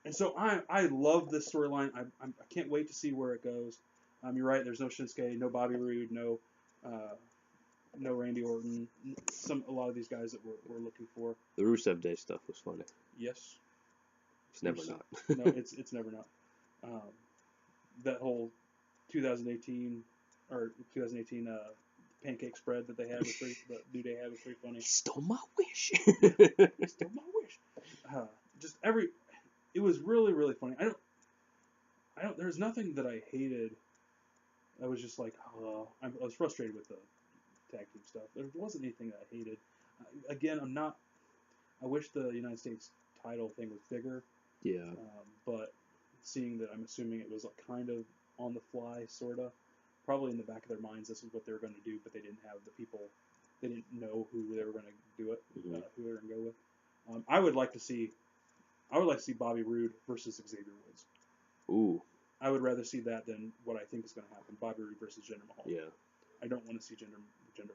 And so I love this storyline. I can't wait to see where it goes. You're right. There's no Shinsuke, no Bobby Roode, no Randy Orton. A lot of these guys that we're looking for. The Rusev Day stuff was funny. Yes. It's never not. No, it's never not. That whole 2018 pancake spread that they had was pretty. The New Day had was pretty funny. He stole my wish. He stole my wish. It was really, really funny. There's nothing that I hated. I was just like, I was frustrated with the tag team stuff. There wasn't anything that I hated. Again, I wish the United States title thing was bigger. Yeah. But seeing that, I'm assuming it was like kind of on the fly, sort of. Probably in the back of their minds, this is what they were going to do, but they didn't have the people. They didn't know who they were going to do it, who they were going to go with. I would like to see Bobby Roode versus Xavier Woods. Ooh. I would rather see that than what I think is going to happen. Bobby Roode versus Jinder Mahal. Yeah. I don't want to see Jinder win.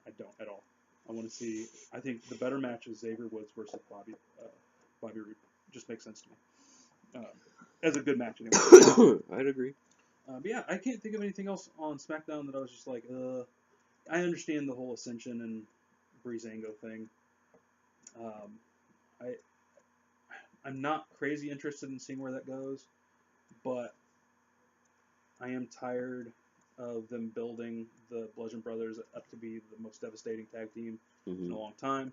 I don't at all. I think the better match is Xavier Woods versus Bobby Roode. Just makes sense to me. As a good match, anyway. I'd agree. But yeah, I can't think of anything else on SmackDown that I was just like, I understand the whole Ascension and Breezango thing. I'm not crazy interested in seeing where that goes, but I am tired of them building the Bludgeon Brothers up to be the most devastating tag team in a long time.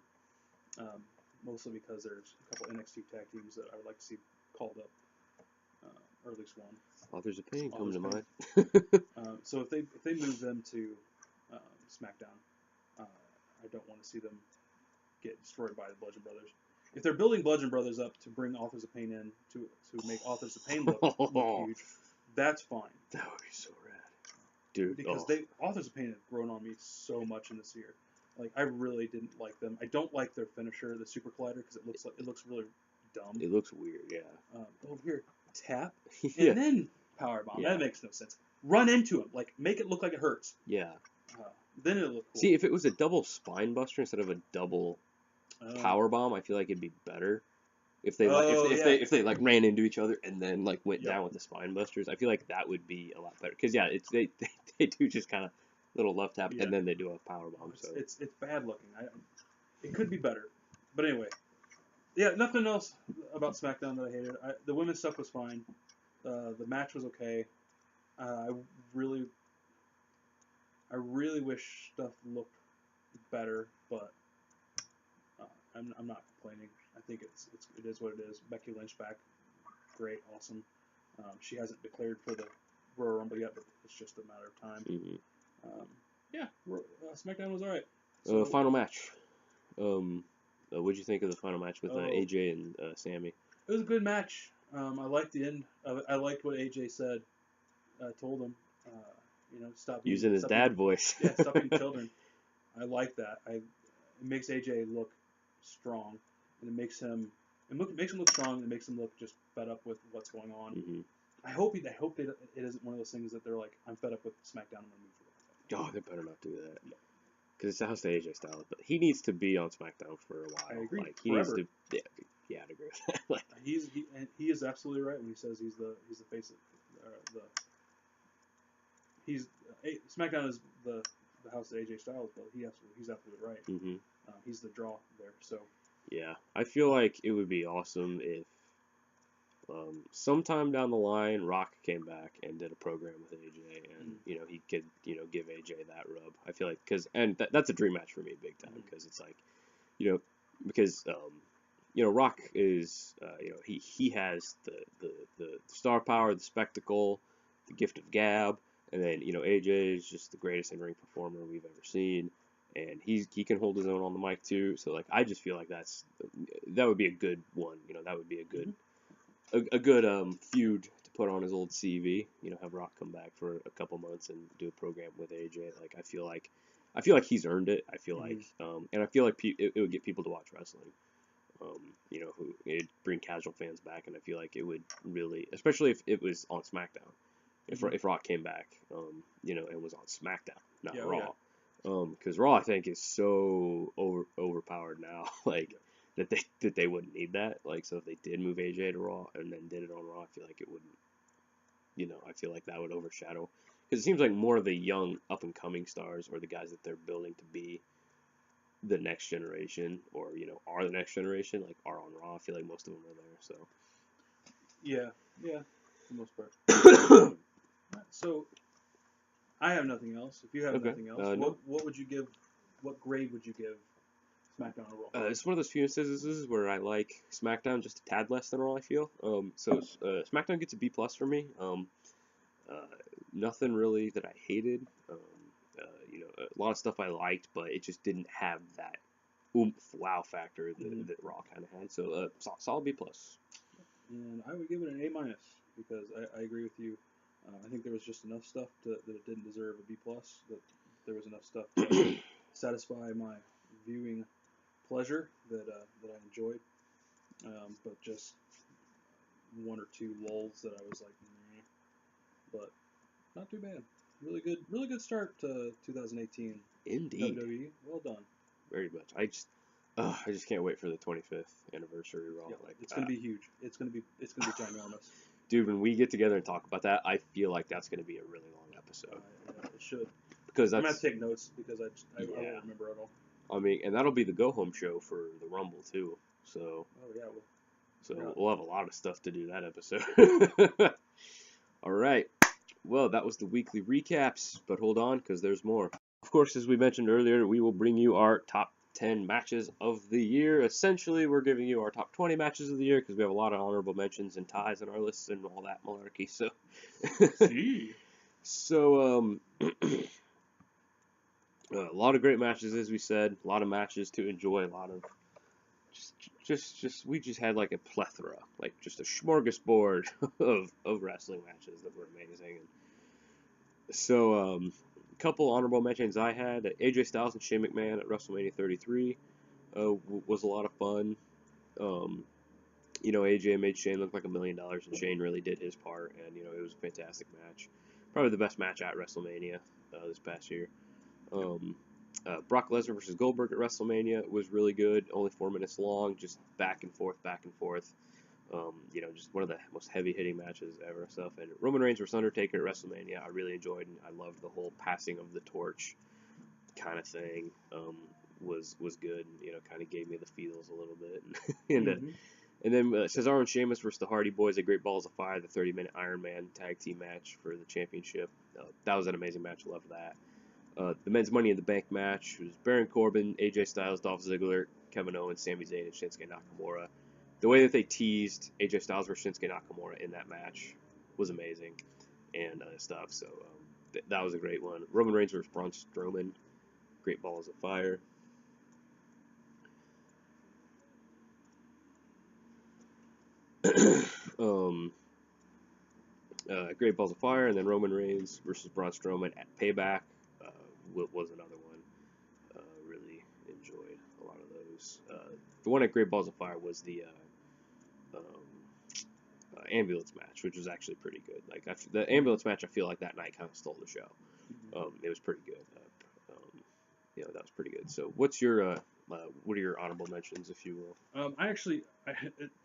Mostly because there's a couple NXT tag teams that I would like to see called up, or at least one. Authors of Pain comes to mind. So if they move them to SmackDown, I don't want to see them get destroyed by the Bludgeon Brothers. If they're building Bludgeon Brothers up to bring Authors of Pain in to make Authors of Pain look huge, that's fine. That would be so rad, dude. Because Authors of Pain have grown on me so much in this year. Like, I really didn't like them. I don't like their finisher, the Super Collider, because it looks really dumb. It looks weird, yeah. Over here, tap Yeah. and then powerbomb. Yeah. That makes no sense. Run into him, like make it look like it hurts. Yeah. Then it looked cool. See, if it was a double spine buster instead of a double power bomb, I feel like it'd be better. If they if they like ran into each other and then like went down with the spine busters, I feel like that would be a lot better. Because yeah, it's they do just kind of little left tap and then they do a power bomb. So it's bad looking. It could be better, but anyway, yeah. Nothing else about SmackDown that I hated. The women's stuff was fine. The match was okay. I really wish stuff looked better, but I'm not complaining. I think it is what it is. Becky Lynch back, great, awesome. She hasn't declared for the Royal Rumble yet, but it's just a matter of time. Mm-hmm. Yeah, SmackDown was alright. So, final match. What'd you think of the final match with AJ and Sammy? It was a good match. I liked the end of it. I liked what AJ said. Told him, stop using his dad voice. Yeah, stop being children. I like that. It makes AJ look strong, and it makes him look strong, and it makes him look just fed up with what's going on. Mm-hmm. I hope it isn't one of those things that they're like, I'm fed up with SmackDown, I'm gonna move to Raw. Oh, they better not do that. Because it's the House of AJ style, but he needs to be on SmackDown for a while. I agree. Like he needs to. Yeah, I'd agree with that. Like, he is absolutely right when he says he's the face of SmackDown is the House of AJ Styles, but he's absolutely right. Mm-hmm. He's the draw there. So yeah, I feel like it would be awesome if sometime down the line Rock came back and did a program with AJ, and he could give AJ that rub. I feel like that's a dream match for me big time, because it's like because Rock is he has the star power, the spectacle, the gift of gab. And then, AJ is just the greatest in-ring performer we've ever seen, and he can hold his own on the mic too. So like, I just feel like that would be a good one. That would be a good a good feud to put on his old CV. Have Rock come back for a couple months and do a program with AJ. Like, I feel like he's earned it. I feel like and I feel like it would get people to watch wrestling. Who it'd bring casual fans back, and I feel like it would really, especially if it was on SmackDown. If Rock came back, and was on SmackDown, not Raw, because Raw I think is so overpowered now, like that they wouldn't need that. Like, so if they did move AJ to Raw and then did it on Raw, I feel like it wouldn't. I feel like that would overshadow, because it seems like more of the young up and coming stars, or the guys that they're building to be the next generation, or are the next generation, like, are on Raw. I feel like most of them are there. So yeah, for the most part. So, I have nothing else. If you have nothing else, no. What would you give? What grade would you give SmackDown or Raw? It's one of those few instances where I like SmackDown just a tad less than Raw, I feel. So SmackDown gets a B+ for me. Nothing really that I hated. A lot of stuff I liked, but it just didn't have that oomph, wow factor that Raw kind of had. So solid B+. And I would give it an A- because I agree with you. I think there was just enough stuff that it didn't deserve a B+. That there was enough stuff to satisfy my viewing pleasure that I enjoyed, but just one or two lulls that I was like, nah. But not too bad. Really good start to 2018. Indeed. WWE, well done. Very much. I just can't wait for the 25th anniversary Raw. Yeah, like, it's gonna be huge. It's gonna be ginormous. Dude, when we get together and talk about that, I feel like that's gonna be a really long episode. It should. Because I'm gonna have to take notes because I won't remember it all. I mean, and that'll be the go-home show for the Rumble too. So. Oh yeah. We'll have a lot of stuff to do that episode. All right. Well, that was the weekly recaps, but hold on, because there's more. Of course, as we mentioned earlier, we will bring you our top 10 matches of the year. Essentially, we're giving you our top 20 matches of the year, because we have a lot of honorable mentions and ties in our lists and all that malarkey. So, a lot of great matches, as we said. A lot of matches to enjoy. A lot of we just had like a plethora, like just a smorgasbord of wrestling matches that were amazing. And so, a couple honorable mentions I had: AJ Styles and Shane McMahon at WrestleMania 33 was a lot of fun. AJ made Shane look like $1 million, and Shane really did his part, and it was a fantastic match. Probably the best match at WrestleMania this past year. Brock Lesnar versus Goldberg at WrestleMania was really good. Only 4 minutes long, just back and forth, back and forth. Just one of the most heavy-hitting matches ever. Stuff. And Roman Reigns versus Undertaker at WrestleMania, I really enjoyed, and I loved the whole passing of the torch kind of thing. Was good, and kind of gave me the feels a little bit. And then Cesaro and Sheamus versus the Hardy Boys at Great Balls of Fire, the 30-minute Iron Man tag team match for the championship. That was an amazing match. Loved that. The men's Money in the Bank match was Baron Corbin, AJ Styles, Dolph Ziggler, Kevin Owens, Sami Zayn, and Shinsuke Nakamura. The way that they teased AJ Styles versus Shinsuke Nakamura in that match was amazing and stuff. So that was a great one. Roman Reigns versus Braun Strowman, Great Balls of Fire. Great Balls of Fire, and then Roman Reigns versus Braun Strowman at Payback was another one. Really enjoyed a lot of those. The one at Great Balls of Fire was the ambulance match, which was actually pretty good. Like the ambulance match, I feel like that night kind of stole the show. It was pretty good. That was pretty good. So, what are your honorable mentions, if you will?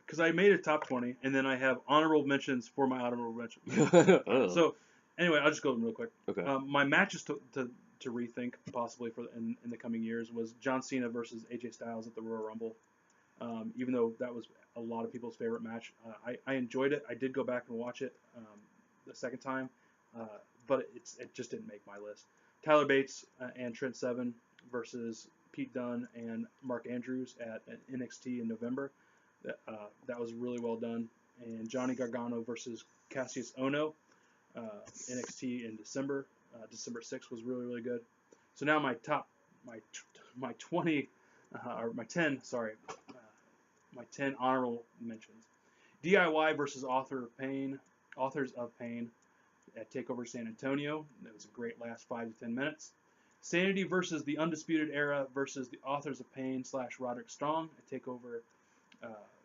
Because I made a top 20, and then I have honorable mentions for my honorable mentions. So, anyway, I'll just go real quick. Okay. My matches to rethink possibly in the coming years was John Cena versus AJ Styles at the Royal Rumble. Even though that was a lot of people's favorite match, I enjoyed it. I did go back and watch it the second time, but it just didn't make my list. Tyler Bates and Trent Seven versus Pete Dunne and Mark Andrews at NXT in November. That was really well done. And Johnny Gargano versus Cassius Ohno, NXT in December. December 6th was really, really good. So now my 10 honorable mentions. DIY versus Authors of Pain at TakeOver San Antonio. That was a great last 5 to 10 minutes. Sanity versus the Undisputed Era versus the Authors of Pain / Roderick Strong at TakeOver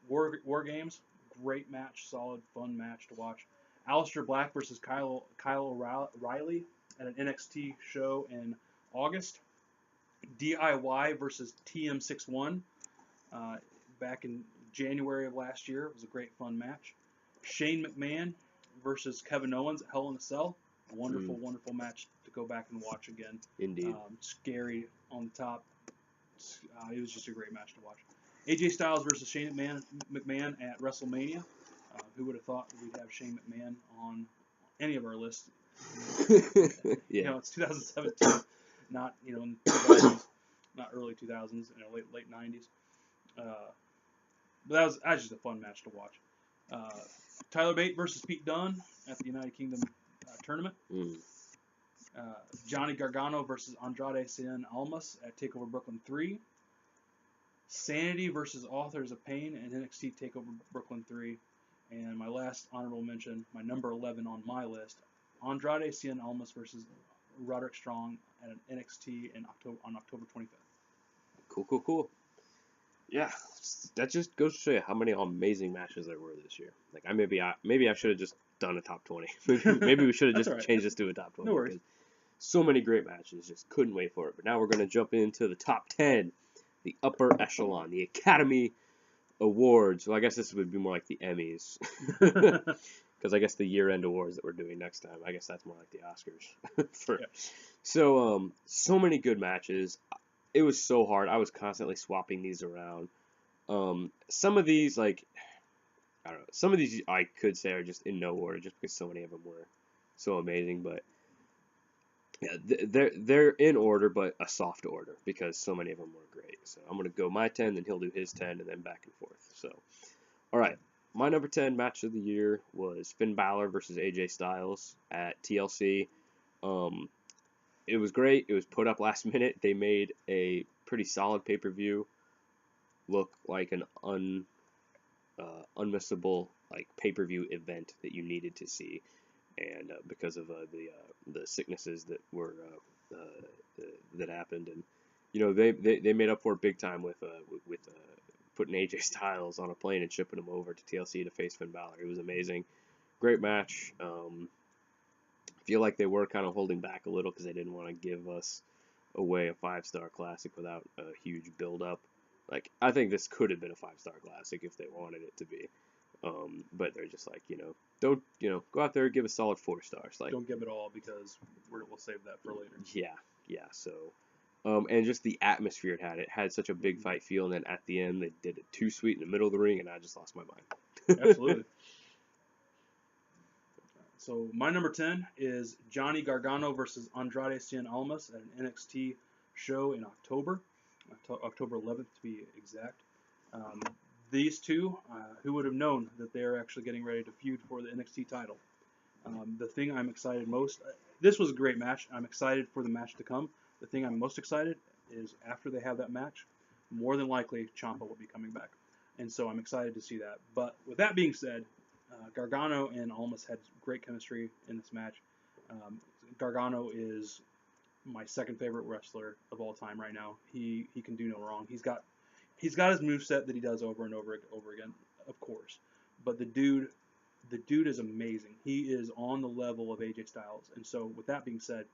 War Games. Great match, solid, fun match to watch. Aleister Black versus Kyle O'Reilly at an NXT show in August. DIY versus TM61 back in January of last year. It was a great, fun match. Shane McMahon versus Kevin Owens at Hell in a Cell. Wonderful, wonderful match to go back and watch again. Indeed. Scary on the top. It was just a great match to watch. AJ Styles versus Shane McMahon at WrestleMania. Who would have thought we'd have Shane McMahon on any of our lists? Yeah. It's 2017, not in the 2000s, not early 2000s, late 90s. But that was just a fun match to watch. Tyler Bate versus Pete Dunne at the United Kingdom tournament. Johnny Gargano versus Andrade Cien Almas at TakeOver Brooklyn 3. Sanity versus Authors of Pain at NXT TakeOver Brooklyn 3. And my last honorable mention, my number 11 on my list, Andrade Cien Almas versus Roderick Strong at an NXT on October 25th. Cool. Yeah, that just goes to show you how many amazing matches there were this year. Like maybe I should have just done a top 20. Maybe we should have just changed this to a top 20. No worries. So many great matches, just couldn't wait for it. But now we're gonna jump into the top 10, the upper echelon, the Academy Awards. Well, I guess this would be more like the Emmys, because I guess the year-end awards that we're doing next time, I guess that's more like the Oscars. So many good matches. It was so hard. I was constantly swapping these around. Some of these, I don't know. Some of these I could say are just in no order, just because so many of them were so amazing. But yeah, they're in order, but a soft order, because so many of them were great. So I'm gonna go my 10, then he'll do his 10, and then back and forth. So, all right. My number 10 match of the year was Finn Balor versus AJ Styles at TLC. It was great. It was put up last minute. They made a pretty solid pay-per-view look like an unmissable pay-per-view event that you needed to see, and because of the sicknesses that were that happened, and they made up for it big time with putting AJ Styles on a plane and shipping him over to TLC to face Finn Balor. It was amazing, great match. I feel like they were kind of holding back a little because they didn't want to give us away a 5-star classic without a huge build-up. Like, I think this could have been a 5-star classic if they wanted it to be. But they're just like, don't, go out there and give a solid 4 stars. Like, Don't give it all because we'll save that for later. yeah. So, and just the atmosphere it had. It had such a big fight feel, and then at the end they did it too sweet in the middle of the ring, and I just lost my mind. Absolutely. So my number 10 is Johnny Gargano versus Andrade Cien Almas at an NXT show in October, October 11th to be exact. These two, who would have known that they're actually getting ready to feud for the NXT title? The thing I'm excited most, this was a great match. I'm excited for the match to come. The thing I'm most excited is after they have that match, more than likely Ciampa will be coming back. And so I'm excited to see that. But with that being said, Gargano and Almas had great chemistry in this match. Gargano is my second favorite wrestler of all time right now. He can do no wrong. He's got his moveset that he does over and over again, of course. But the dude is amazing. He is on the level of AJ Styles. And so with that being said,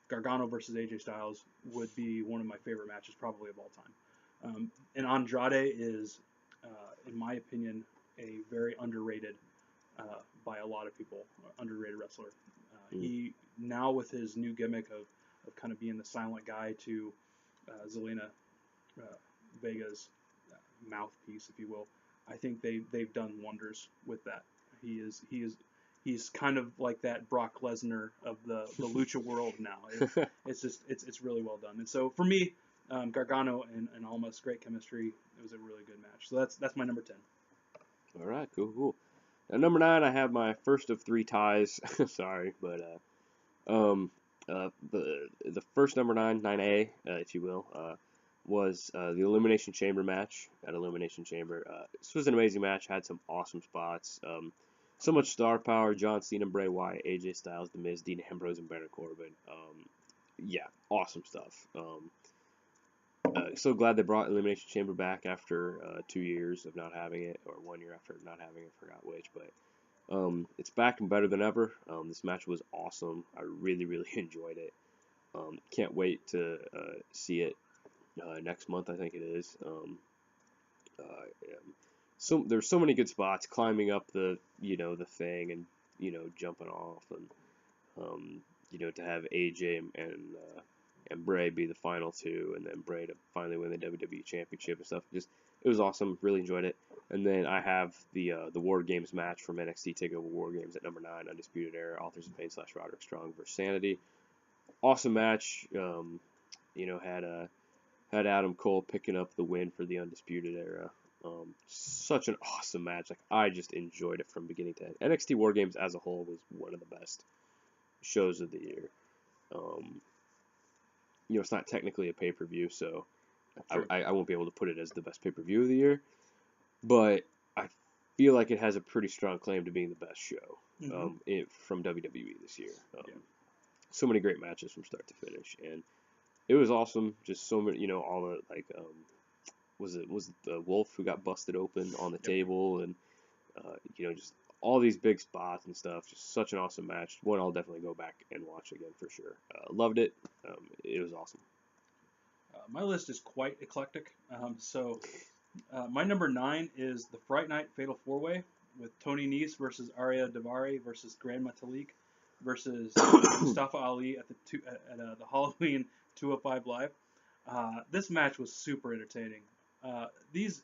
Gargano versus AJ Styles would be one of my favorite matches probably of all time. And Andrade is, in my opinion, a very underrated by a lot of people, underrated wrestler. He now with his new gimmick of kind of being the silent guy to Zelina Vega's mouthpiece, if you will. I think they've done wonders with that. He's kind of like that Brock Lesnar of the lucha world now. It's really well done. And so for me, Gargano and Almas, great chemistry. It was a really good match. So that's my number 10. All right, cool. Now, number 9, I have my first of 3 ties. Sorry, but the first number 9A, if you will, was the Elimination Chamber match at Elimination Chamber. This was an amazing match. Had some awesome spots. So much star power. John Cena, Bray Wyatt, AJ Styles, The Miz, Dean Ambrose, and Baron Corbin. Yeah, awesome stuff. So glad they brought Elimination Chamber back after 2 years of not having it, or 1 year after not having it, forgot which, but it's back and better than ever. This match was awesome. I really enjoyed it. Can't wait to see it next month, I think it is. So there's so many good spots, climbing up the the thing and jumping off, and to have AJ and Bray be the final 2, and then Bray to finally win the WWE Championship and stuff. It was awesome. Really enjoyed it. And then I have the War Games match from NXT TakeOver War Games at number 9, Undisputed Era, Authors of Pain / Roderick Strong versus Sanity. Awesome match. Had Adam Cole picking up the win for the Undisputed Era. Such an awesome match. Like, I just enjoyed it from beginning to end. NXT War Games as a whole was one of the best shows of the year. It's not technically a pay-per-view, so I won't be able to put it as the best pay-per-view of the year, but I feel like it has a pretty strong claim to being the best show from WWE this year. So many great matches from start to finish, and it was awesome. Just so many, all the was it the Wolf who got busted open on the table, and just all these big spots and stuff. Just such an awesome match. One I'll definitely go back and watch again for sure. Loved it. It was awesome. My list is quite eclectic. My number 9 is the Fright Night Fatal 4-Way with Tony Nese versus Arya Daivari versus Gran Metalik versus Mustafa Ali at the Halloween 205 Live. This match was super entertaining. These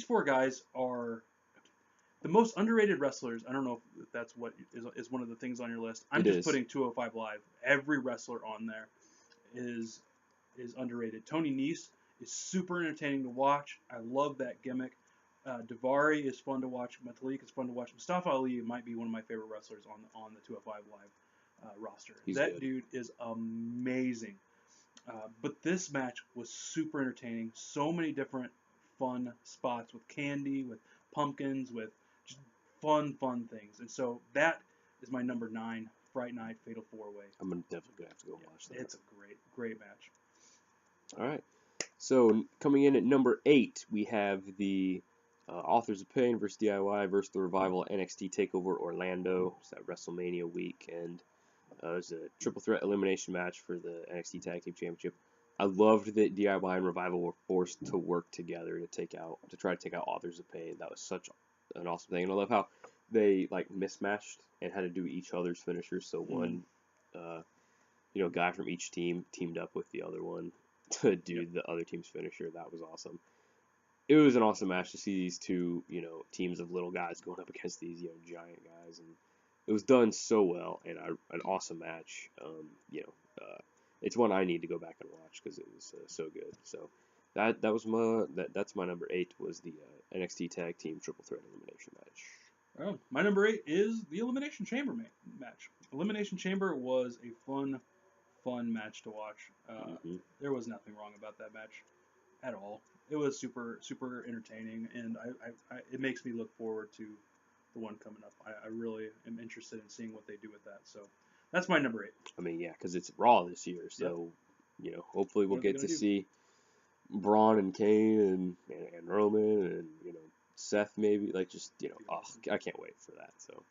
4 guys are the most underrated wrestlers. I don't know if that's what is one of the things on your list. I'm just putting 205 Live. Every wrestler on there is underrated. Tony Nese is super entertaining to watch. I love that gimmick. Daivari is fun to watch. Metalik is fun to watch. Mustafa Ali might be one of my favorite wrestlers on the 205 Live roster. He's that good. Dude is amazing. But this match was super entertaining. So many different fun spots with candy, with pumpkins, with just fun things. And so that is my number 9, Fright Night Fatal 4-Way. I'm definitely going to have to go watch that. It's a great match. All right. So coming in at number 8, we have the Authors of Pain versus DIY versus the Revival NXT TakeOver Orlando. It's that WrestleMania weekend. It was a triple threat elimination match for the NXT Tag Team Championship. I loved that DIY and Revival were forced to work together to try to take out Authors of Pain. That was such an awesome thing, and I love how they like mismatched and had to do each other's finishers. So one, uh, guy from each team teamed up with the other one to do Yep. the other team's finisher. That was awesome. It was an awesome match to see these two, teams of little guys going up against these, giant guys, and it was done so well and an awesome match. It's one I need to go back and watch because it was so good. So that's my number 8 was the NXT Tag Team Triple Threat Elimination match. Oh, my number 8 is the Elimination Chamber match. Elimination Chamber was a fun match to watch. Hmm. There was nothing wrong about that match at all. It was super entertaining, and it makes me look forward to the one coming up. I really am interested in seeing what they do with that. So that's my number 8. I mean, yeah, because it's Raw this year, Yep. so hopefully we'll What are they get gonna to do? see Braun and Kane and Roman and Seth maybe like just oh, I can't wait for that. So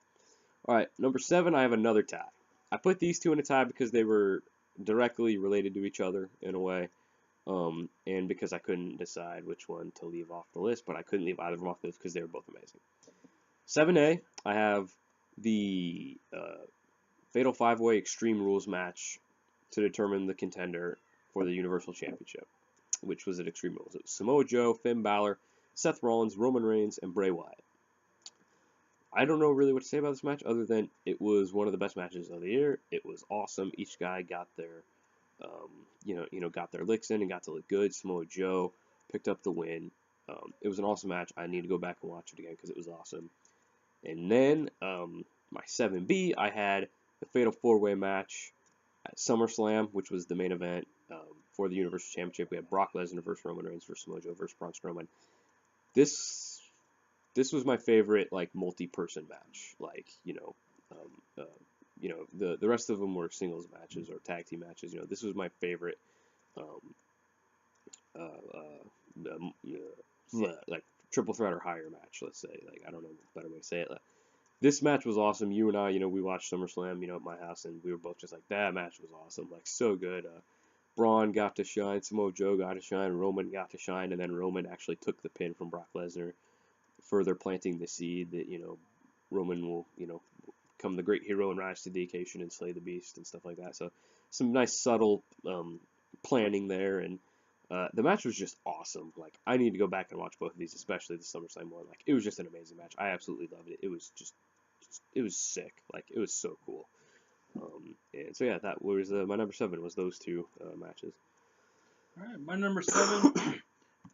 all right, number 7, I have another tie. I put these two in a tie because they were directly related to each other in a way, and because I couldn't decide which one to leave off the list, but I couldn't leave either of them off the list because they were both amazing. 7A, I have the Fatal 5-Way Extreme Rules match to determine the contender for the Universal Championship, which was at Extreme Rules. It was Samoa Joe, Finn Balor, Seth Rollins, Roman Reigns, and Bray Wyatt. I don't know really what to say about this match other than it was one of the best matches of the year. It was awesome. Each guy got their, got their licks in and got to look good. Samoa Joe picked up the win. It was an awesome match. I need to go back and watch it again because it was awesome. And then my 7B, I had the Fatal 4-Way match at SummerSlam, which was the main event for the Universal Championship. We had Brock Lesnar versus Roman Reigns versus Samoa Joe versus Braun Strowman. This was my favorite like multi-person match. Like the rest of them were singles matches or tag team matches. This was my favorite. Um, like triple threat or higher match. Let's say like I don't know a better way to say it. This match was awesome. You and I, we watched SummerSlam, at my house, and we were both just like, that match was awesome, like so good. Braun got to shine, Samoa Joe got to shine, Roman got to shine, and then Roman actually took the pin from Brock Lesnar, further planting the seed that Roman will come the great hero and rise to the occasion and slay the beast and stuff like that. So some nice subtle planning there, and the match was just awesome. Like I need to go back and watch both of these, especially the SummerSlam one. Like it was just an amazing match. I absolutely loved it. It was sick. Like it was so cool. And so yeah, that was my number 7 was those two matches. All right, my number 7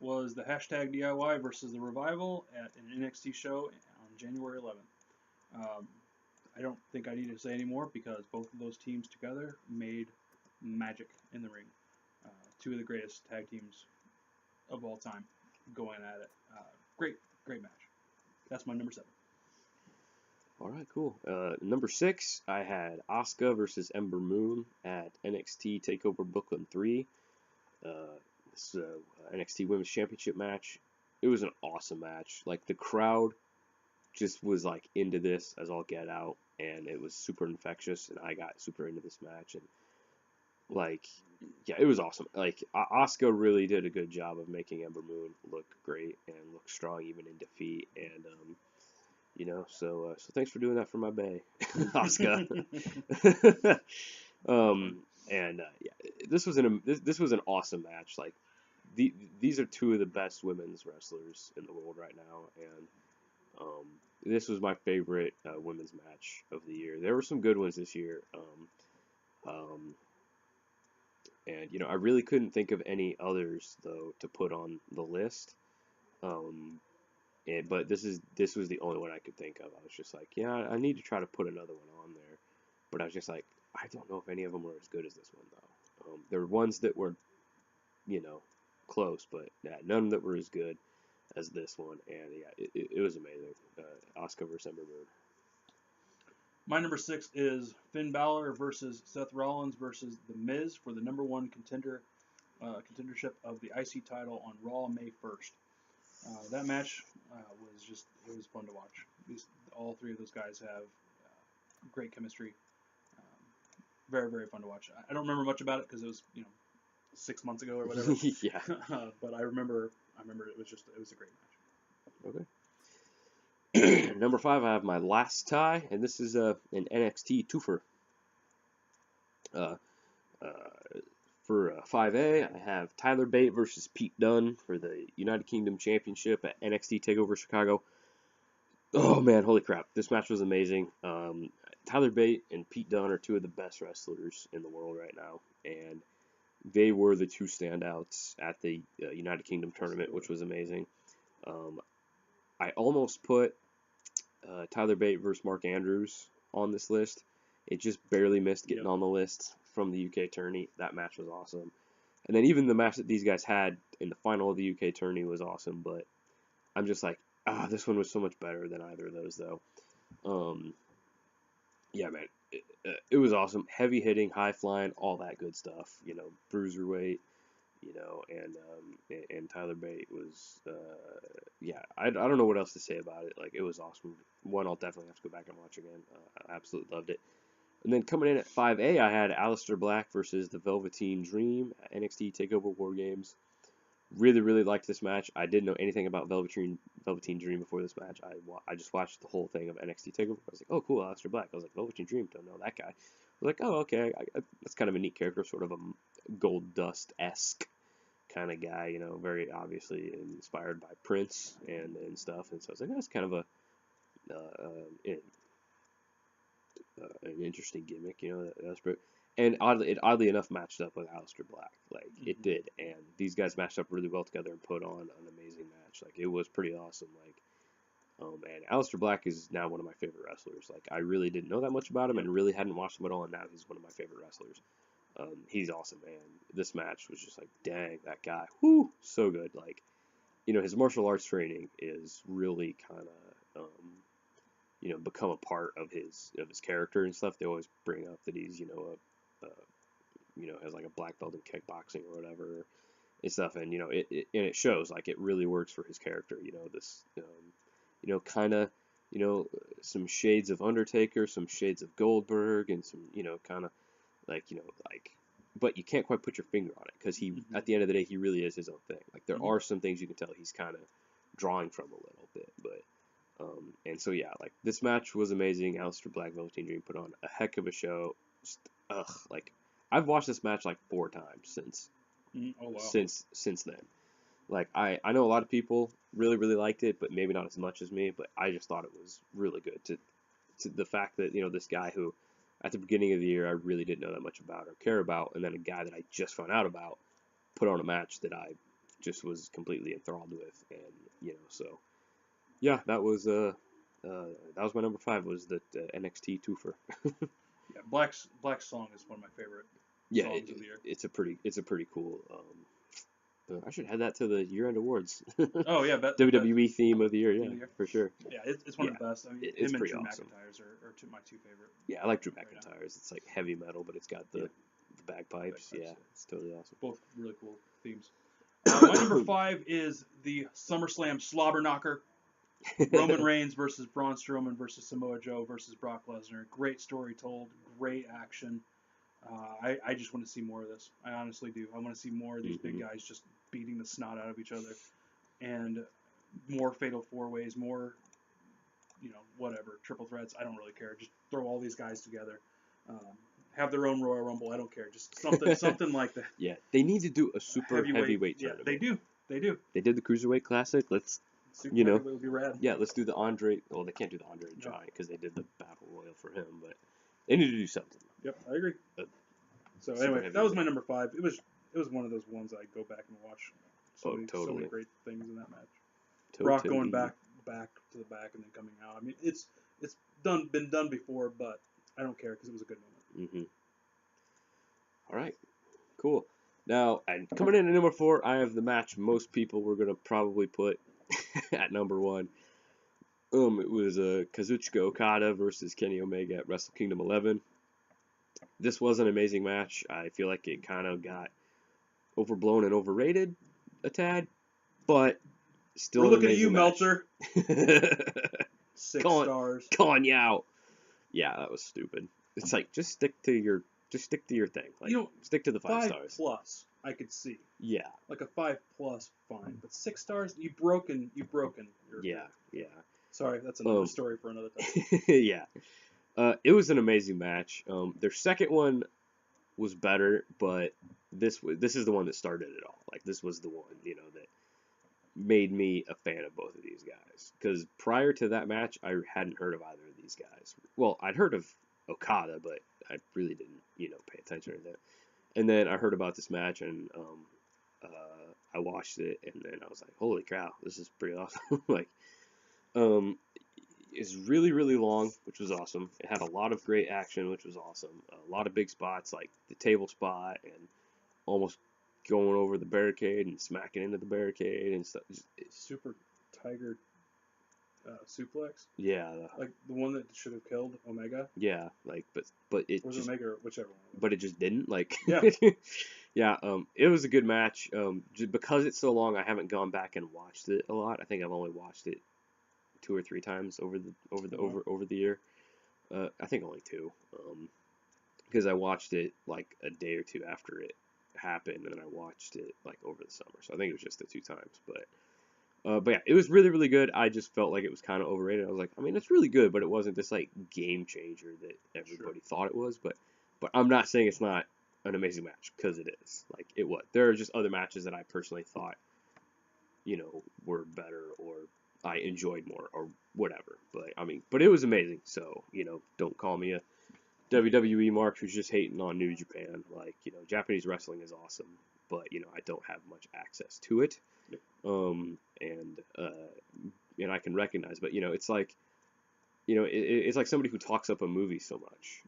was the hashtag DIY versus the Revival at an NXT show on January 11th. I don't think I need to say any more because both of those teams together made magic in the ring. Two of the greatest tag teams of all time going at it. Great match. That's my number 7. All right, cool. Number 6, I had Asuka versus Ember Moon at NXT Takeover Brooklyn 3. This NXT Women's Championship match. It was an awesome match. Like the crowd just was like into this as all get out, and it was super infectious, and I got super into this match, and like, yeah, it was awesome. Like Asuka really did a good job of making Ember Moon look great and look strong even in defeat, and so thanks for doing that for my bae, Asuka. Yeah, this was an awesome match. Like these are two of the best women's wrestlers in the world right now, and this was my favorite women's match of the year. There were some good ones this year, and I really couldn't think of any others though to put on the list. Um, but this was the only one I could think of. I was just like, yeah, I need to try to put another one on there, but I was just like, I don't know if any of them were as good as this one though. There were ones that were, you know, close, but yeah, none that were as good as this one. And yeah, it was amazing. Asuka versus Ember Moon. My number 6 is Finn Balor versus Seth Rollins versus The Miz for the number 1 contendership of the IC title on Raw May 1st. That match it was fun to watch. All three of those guys have great chemistry. Very fun to watch. I don't remember much about it because it was 6 months ago or whatever. Yeah. But I remember it was a great match. Okay. Number 5, I have my last tie, and this is an NXT twofer. Uh, for 5A, I have Tyler Bate versus Pete Dunne for the United Kingdom Championship at NXT TakeOver Chicago. Oh man, holy crap! This match was amazing. Tyler Bate and Pete Dunne are two of the best wrestlers in the world right now, and they were the two standouts at the United Kingdom tournament, which was amazing. I almost put Tyler Bate versus Mark Andrews on this list. It just barely missed getting on the list from the UK tourney. That match was awesome. And then even the match that these guys had in the final of the UK tourney was awesome, but I'm just like, this one was so much better than either of those, though. Yeah, man, it was awesome. Heavy hitting, high flying, all that good stuff. You know, bruiserweight, you know, and Tyler Bate was, yeah, I don't know what else to say about it. Like, it was awesome. One I'll definitely have to go back and watch again. I absolutely loved it. And then coming in at 5A, I had Aleister Black versus the Velveteen Dream at NXT TakeOver War Games. Really, really liked this match. I didn't know anything about Velveteen Dream before this match. I just watched the whole thing of NXT TakeOver. I was like, oh, cool, Aleister Black. I was like, Velveteen Dream, don't know that guy. I was like, oh, okay, that's kind of a neat character, sort of a Gold Dust-esque kind of guy, you know, very obviously inspired by Prince and stuff. And so I was like, that's kind of an interesting gimmick, you know. That's pretty. And oddly enough matched up with Aleister Black, like it did, and these guys matched up really well together and put on an amazing match. Like it was pretty awesome. Like, oh man, Aleister Black is now one of my favorite wrestlers. Like I really didn't know that much about him and really hadn't watched him at all, and now he's one of my favorite wrestlers. He's awesome, man. This match was just like, dang, that guy, whoo, so good. Like, you know, his martial arts training is really kind of you know, become a part of his character and stuff. They always bring up that he's, you know, has like a black belt in kickboxing or whatever and stuff, and you know, it shows. Like it really works for his character. You know, this, you know, kind of, you know, some shades of Undertaker, some shades of Goldberg, and some, you know, kind of like, you know, like, but you can't quite put your finger on it because he, at the end of the day, he really is his own thing. Like there are some things you can tell he's kind of drawing from a little bit, but. And so yeah, like this match was amazing. Aleister Black, Velveteen Dream put on a heck of a show. Just like I've watched this match like 4 times since then. Like I know a lot of people really liked it, but maybe not as much as me. But I just thought it was really good. To the fact that, you know, this guy who at the beginning of the year I really didn't know that much about or care about, and then a guy that I just found out about put on a match that I just was completely enthralled with, and you know, so. Yeah, that was my number 5, was the NXT twofer. Yeah, Black's song is one of my favorite songs of the year. It's a pretty cool. I should add that to the year-end awards. Oh yeah, WWE theme of the year, yeah, for sure. Yeah, it's one of the best. I mean, it's him and pretty Drew awesome. McIntyre's are my 2 favorite. Yeah, I like Drew McIntyre's. It's like heavy metal, but it's got the bagpipes. Yeah, it's totally awesome. Both really cool themes. My number 5 is the SummerSlam slobber knocker. Roman Reigns versus Braun Strowman versus Samoa Joe versus Brock Lesnar. Great story told, great action. I just want to see more of this. I honestly do. I want to see more of these big guys just beating the snot out of each other, and more fatal 4-ways, more, you know, whatever, triple threats. I don't really care. Just throw all these guys together. Have their own Royal Rumble. I don't care. Just something like that. Yeah, they need to do a super heavyweight tournament. Yeah, they do. They did the Cruiserweight Classic. Let's. Super you know, would be rad. Yeah, let's do the Andre. Well, they can't do the Andre Giant because they did the Battle Royal for him, but they need to do something. Yep, I agree. So anyway, that was my number 5. It was one of those ones I go back and watch. So many great things in that match. Brock going back to the back and then coming out. I mean, it's been done before, but I don't care because it was a good moment. All right, cool. Now, and coming in at number 4, I have the match most people were gonna probably put at number 1. It was Kazuchika Okada versus Kenny Omega at Wrestle Kingdom 11. This was an amazing match. I feel like it kind of got overblown and overrated a tad, but still. We're looking at you, match. Meltzer. 6 stars. Come on, Yao. Yeah, that was stupid. It's like, just stick to your just stick to your thing. Like, You know, stick to the 5 5 stars. plus I could see. Yeah. Like a 5 plus, fine. But 6 stars, you've broken. Yeah. Yeah. Sorry, that's another story for another time. Yeah. It was an amazing match. Their second one was better, but this is the one that started it all. Like, this was the one, that made me a fan of both of these guys. Because prior to that match, I hadn't heard of either of these guys. Well, I'd heard of Okada, but I really didn't, pay attention to that. And then I heard about this match, and I watched it, and then I was like, holy cow, this is pretty awesome. Like, it's really, really long, which was awesome. It had a lot of great action, which was awesome. A lot of big spots, like the table spot, and almost going over the barricade and smacking into the barricade and stuff. Super Tiger suplex. Yeah. Like the one that should have killed Omega. Yeah, like, but it Or just, Omega, or whichever one. but it just didn't. Like, Yeah. yeah. It was a good match. Just because it's so long, I haven't gone back and watched it a lot. I think I've only watched it 2 or 3 times over the year. I think only 2. Because I watched it like a day or 2 after it happened, and then I watched it like over the summer. So I think it was just the 2 times. But yeah, it was really, really good. I just felt like it was kind of overrated. I was like, I mean, it's really good, but it wasn't this like game changer that everybody thought it was. But I'm not saying it's not an amazing match, because it is. Like, it was. There are just other matches that I personally thought, were better, or I enjoyed more, or whatever. But I mean, but it was amazing. So, don't call me a WWE mark who's just hating on New Japan. Like, Japanese wrestling is awesome, but I don't have much access to it. Yep. And I can recognize, but it's like, it's like somebody who talks up a movie so much,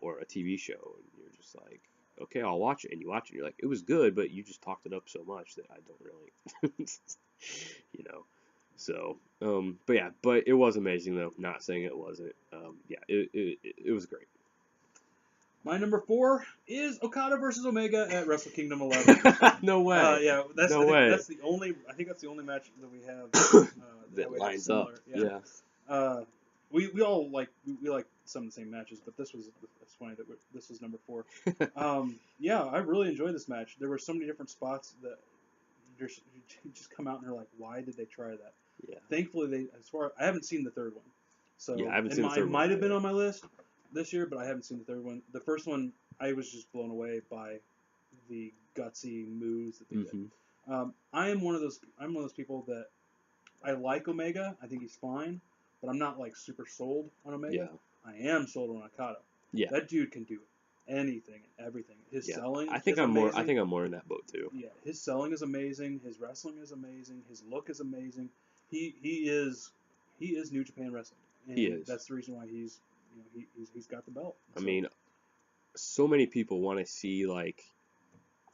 or a TV show, and you're just like, okay, I'll watch it, and you watch it, and you're like, it was good, but you just talked it up so much that I don't really, So, but it was amazing though. Not saying it wasn't. Yeah, it was great. My number 4 is Okada versus Omega at Wrestle Kingdom 11. No way. Yeah, No way. That's the only. I think that's the only match that we have that we lines have up. Yeah. We all like some of the same matches, but it's funny that this was number 4. Yeah, I really enjoyed this match. There were so many different spots that you just come out and you're like, why did they try that? Yeah. Thankfully, I haven't seen the third one, so yeah, I haven't seen the third one. It might have been on my list this year, but I haven't seen the third one. The first one, I was just blown away by the gutsy moves that they did. I'm one of those people that I like Omega. I think he's fine, but I'm not like super sold on Omega. Yeah. I am sold on Okada. Yeah. That dude can do anything and everything. His selling. I think I'm more in that boat too. Yeah, his selling is amazing. His wrestling is amazing. His look is amazing. He is New Japan wrestling. And he is. That's the reason why he's got the belt. I mean, so many people want to see like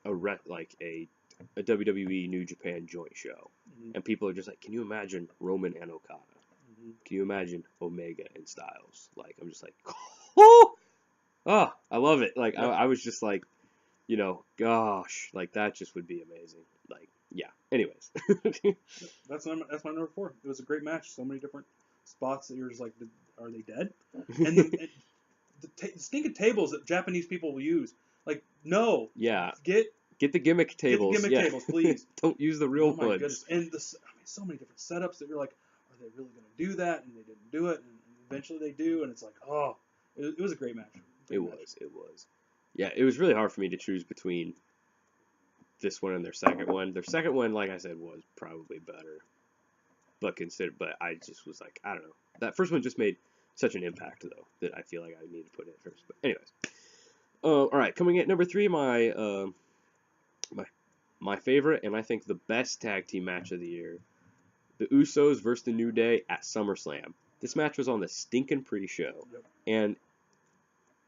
a WWE New Japan joint show, and people are just like, can you imagine Roman and Okada? Can you imagine Omega and Styles? Like, I'm just like, oh, I love it. Like, I was just like, gosh, like that just would be amazing. Like, yeah. Anyways, that's my number 4. It was a great match. So many different spots that you're just like, are they dead? And the stinking tables that Japanese people will use, like, no. Yeah. Get the gimmick tables. Get the gimmick tables, please. Don't use the real my ones. Goodness. And so many different setups that you're like, are they really going to do that? And they didn't do it, and eventually they do, and it's like, oh, it was a great match. It was. Yeah, it was really hard for me to choose between this one and their second one. Their second one, like I said, was probably better. But I just was like, I don't know. That first one just made such an impact, though, that I feel like I need to put it first. But anyways. All right, coming at number 3, my favorite, and I think the best tag team match of the year, the Usos versus the New Day at SummerSlam. This match was on the stinking pre-show, and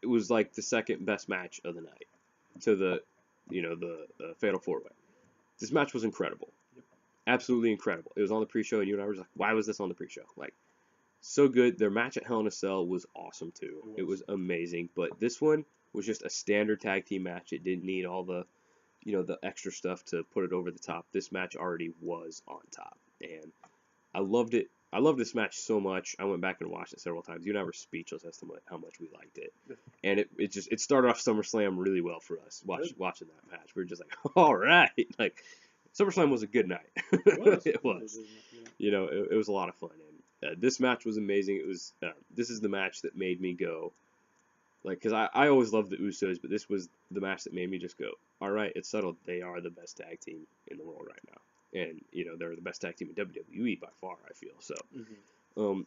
it was like the second best match of the night to the Fatal 4-Way. This match was incredible. Absolutely incredible. It was on the pre-show, and you and I were just like, why was this on the pre-show? Like, so good. Their match at Hell in a Cell was awesome, too. It was amazing. But this one was just a standard tag team match. It didn't need all the, the extra stuff to put it over the top. This match already was on top. And I loved it. I loved this match so much. I went back and watched it several times. You and I were speechless as to how much we liked it. And it started off SummerSlam really well for us watching that match. We were just like, all right, like SummerSlam was a good night. It was. You know, it was a lot of fun. And this match was amazing. It was this is the match that made me go, like, because I always loved the Usos, but this was the match that made me just go, all right, it's settled. They are the best tag team in the world right now. And, you know, they're the best tag team in WWE by far, I feel. So,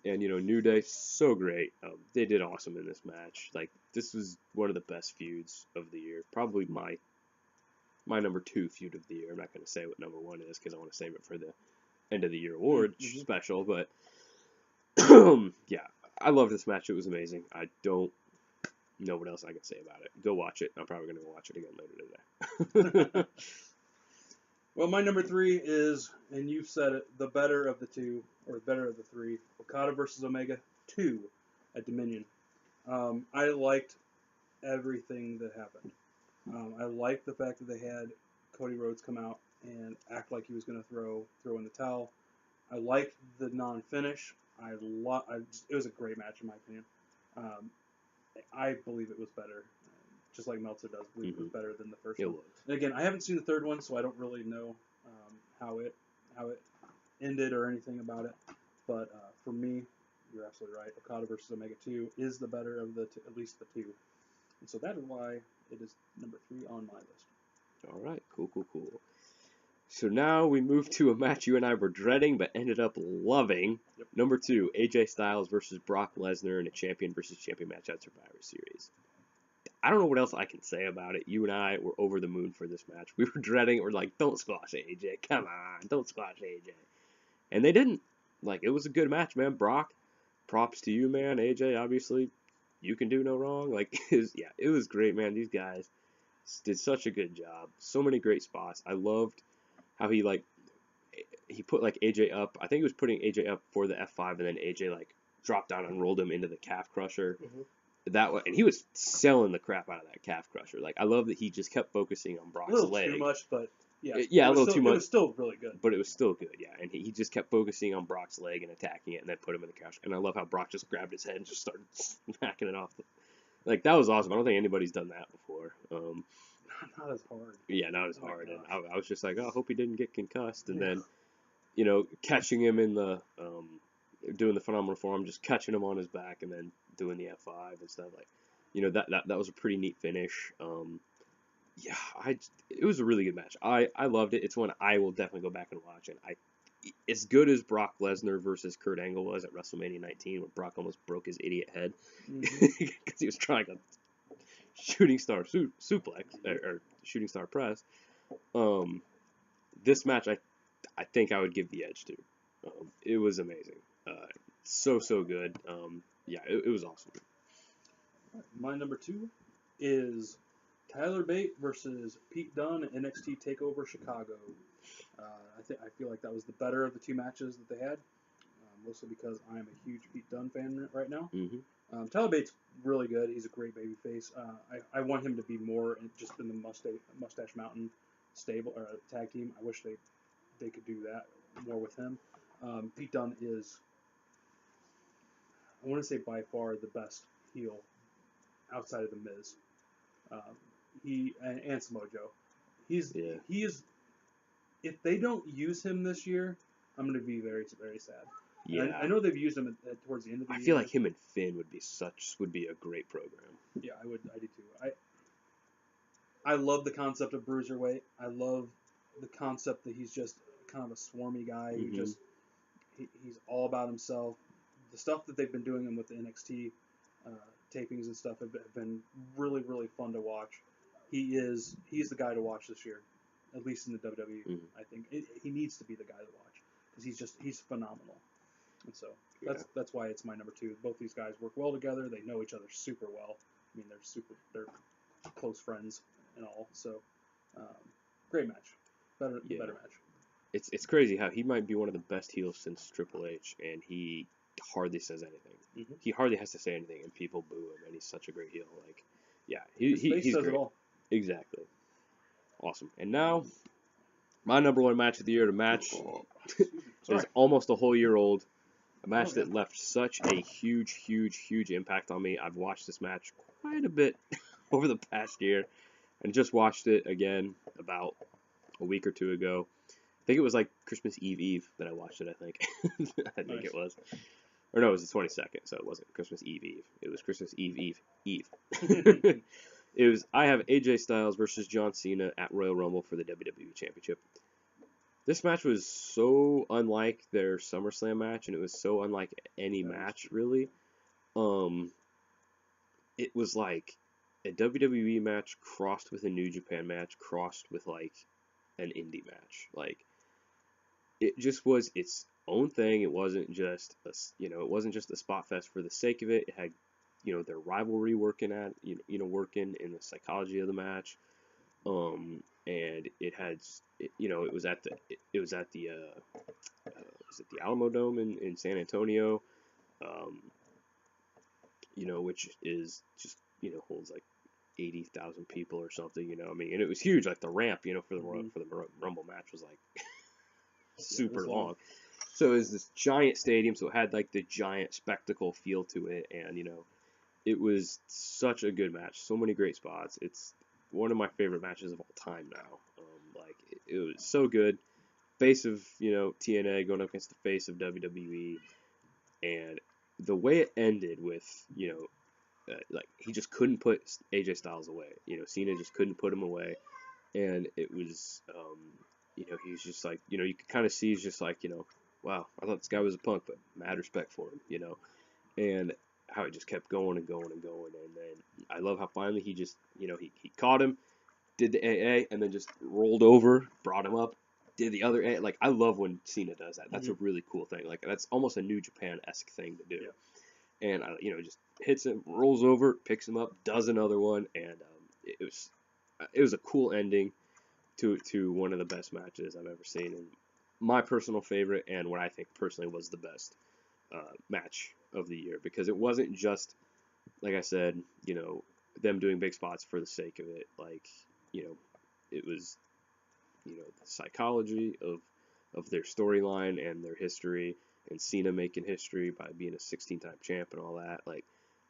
and, you know, New Day, so great. They did awesome in this match. Like, this was one of the best feuds of the year. Probably my number 2 feud of the year. I'm not going to say what number 1 is because I want to save it for the end of the year award special. But, yeah, I love this match. It was amazing. I don't know what else I can say about it. Go watch it. I'm probably going to go watch it again later today. Well, my number 3 is, and you've said it, the better of the two, or better of the three, Okada versus Omega 2 at Dominion. I liked everything that happened. I liked the fact that they had Cody Rhodes come out and act like he was going to throw in the towel. I liked the non-finish. It was a great match in my opinion. I believe it was better. Just like Meltzer does, believe it was better than the first one. Was. And again, I haven't seen the third one, so I don't really know how it ended or anything about it. But for me, you're absolutely right. Okada versus Omega 2 is the better of at least the two. And so that is why it is number 3 on my list. All right, cool. So now we move to a match you and I were dreading but ended up loving. Yep. Number 2, AJ Styles versus Brock Lesnar in a champion versus champion match at Survivor Series. I don't know what else I can say about it. You and I were over the moon for this match. We were dreading it. We're like, don't squash AJ. Come on, don't squash AJ. And they didn't. Like, it was a good match, man. Brock, props to you, man. AJ, obviously, you can do no wrong. Like, it was great, man. These guys did such a good job. So many great spots. I loved how he put, like, AJ up. I think he was putting AJ up for the F5, and then AJ, like, dropped down and rolled him into the calf crusher. That way, and he was selling the crap out of that calf crusher. Like, I love that he just kept focusing on Brock's leg. A little too much, but yeah, a little too much. It was still really good. But it was still good, yeah. And he just kept focusing on Brock's leg and attacking it, and then put him in the calf. And I love how Brock just grabbed his head and just started smacking it off. Like, that was awesome. I don't think anybody's done that before. Not as hard. Yeah, not as hard. And I was just like, oh, I hope he didn't get concussed. And then, you know, catching him in the doing the phenomenal form, just catching him on his back, and then doing the F5 and stuff. Like, you know, that was a pretty neat finish. It was a really good match. I loved it. It's one I will definitely go back and watch. And as good as Brock Lesnar versus Kurt Angle was at WrestleMania 19, when Brock almost broke his idiot head because he was trying a shooting star suplex or shooting star press. This match, I think I would give the edge to. It was amazing. So good. It was awesome. My number 2 is Tyler Bate versus Pete Dunne at NXT TakeOver Chicago. I feel like that was the better of the two matches that they had, mostly because I am a huge Pete Dunne fan right now. Tyler Bate's really good. He's a great babyface. I want him to be more just in the Mustache Mountain stable or tag team. I wish they could do that more with him. Pete Dunne is, I want to say, by far the best heel outside of the Miz. And Samoa Joe. He is. If they don't use him this year, I'm going to be very, very sad. Yeah, I know they've used him towards the end of the year. I feel like him and Finn would be a great program. Yeah, I do too. I love the concept of Bruiserweight. I love the concept that he's just kind of a swarmy guy who just he's all about himself. The stuff that they've been doing with the NXT tapings and stuff have been really, really fun to watch. He's the guy to watch this year, at least in the WWE. I think he needs to be the guy to watch because he's phenomenal. And so that's why it's my number 2. Both these guys work well together. They know each other super well. I mean, they're close friends and all. So great match, better match. It's crazy how he might be one of the best heels since Triple H, and he hardly says anything. He hardly has to say anything, and people boo him, and he's such a great heel. Like, yeah, he's says great. It all. Exactly. Awesome. And now, my number 1 match of the year, the match is almost a whole year old. A match Oh, yeah. that left such a huge impact on me. I've watched this match quite a bit over the past year, and just watched it again about a week or two ago. I think it was like Christmas Eve that I watched it. I think I think Nice. it was, or no, it was the 22nd, so it wasn't Christmas Eve. It was Christmas Eve. It was I have AJ Styles versus John Cena at Royal Rumble for the WWE Championship. This match was so unlike their SummerSlam match, and it was so unlike any match really. Um, it was like a WWE match crossed with a New Japan match, crossed with like an indie match. Like it just was its own thing. It wasn't just it wasn't just a spot fest for the sake of it. It had their rivalry working working in the psychology of the match. And it had it was at the was it the Alamo Dome in San Antonio, um, which is just holds like 80,000 people or something. I mean, and it was huge. Like the ramp, for the Rumble match was like super long. So it was this giant stadium, so it had like the giant spectacle feel to it, and it was such a good match. So many great spots. It's one of my favorite matches of all time now. Like it was so good. Face of TNA going up against the face of WWE, and the way it ended with like he just couldn't put AJ Styles away. Cena just couldn't put him away, and it was he was just like you could kind of see he's just like wow, I thought this guy was a punk, but mad respect for him. And how it just kept going and going and going, and then I love how finally he just he caught him, did the AA, and then just rolled over, brought him up, did the other AA. Like I love when Cena does that. That's a really cool thing. Like that's almost a New Japan-esque thing to do. Yeah. And just hits him, rolls over, picks him up, does another one, and it was a cool ending to one of the best matches I've ever seen, and my personal favorite, and what I think personally was the best match of the year, because it wasn't just, like I said, them doing big spots for the sake of it. Like, it was, the psychology of their storyline and their history, and Cena making history by being a 16-time champ and all that. Like,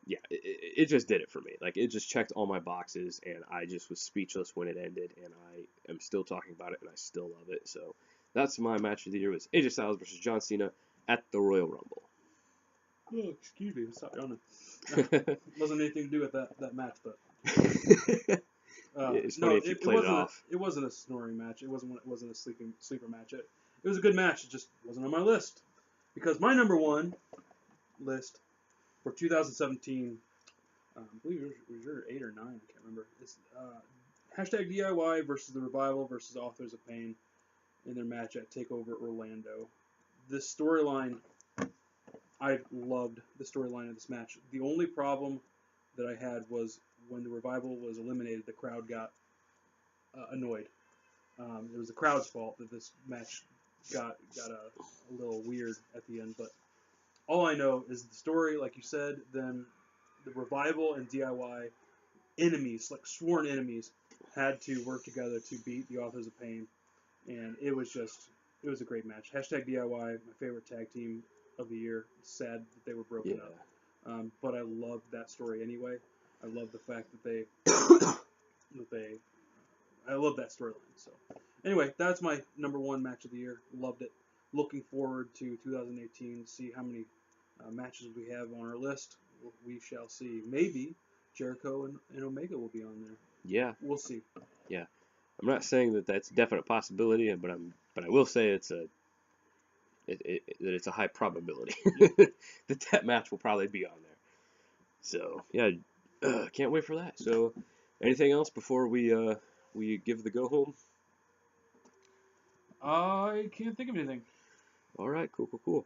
yeah, it just did it for me. Like, it just checked all my boxes, and I just was speechless when it ended, and I am still talking about it, and I still love it. So that's my match of the year, was AJ Styles versus John Cena at the Royal Rumble. Oh, excuse me, stop yawning. Wasn't anything to do with that match, but it's funny if you played it off. It wasn't a snoring match. It wasn't a sleeper match. It was a good match. It just wasn't on my list, because my number one list for 2017, I believe it was your 8 or 9. I can't remember. It's hashtag DIY versus the Revival versus Authors of Pain in their match at Takeover Orlando. This storyline, I loved the storyline of this match. The only problem that I had was when the Revival was eliminated, the crowd got annoyed. It was the crowd's fault that this match got a little weird at the end. But all I know is the story, like you said, then the Revival and DIY enemies, like sworn enemies, had to work together to beat the Authors of Pain. And it was a great match. Hashtag DIY, my favorite tag team of the year. Sad that they were broken up. But I loved that story anyway. I love the fact that I love that storyline. So anyway, that's my number one match of the year. Loved it. Looking forward to 2018 to see how many matches we have on our list. We shall see. Maybe Jericho and Omega will be on there. Yeah. We'll see. Yeah. I'm not saying that that's a definite possibility, but I will say that it's a high probability that match will probably be on there. So yeah, can't wait for that. So, anything else before we give the go home? I can't think of anything. All right, cool.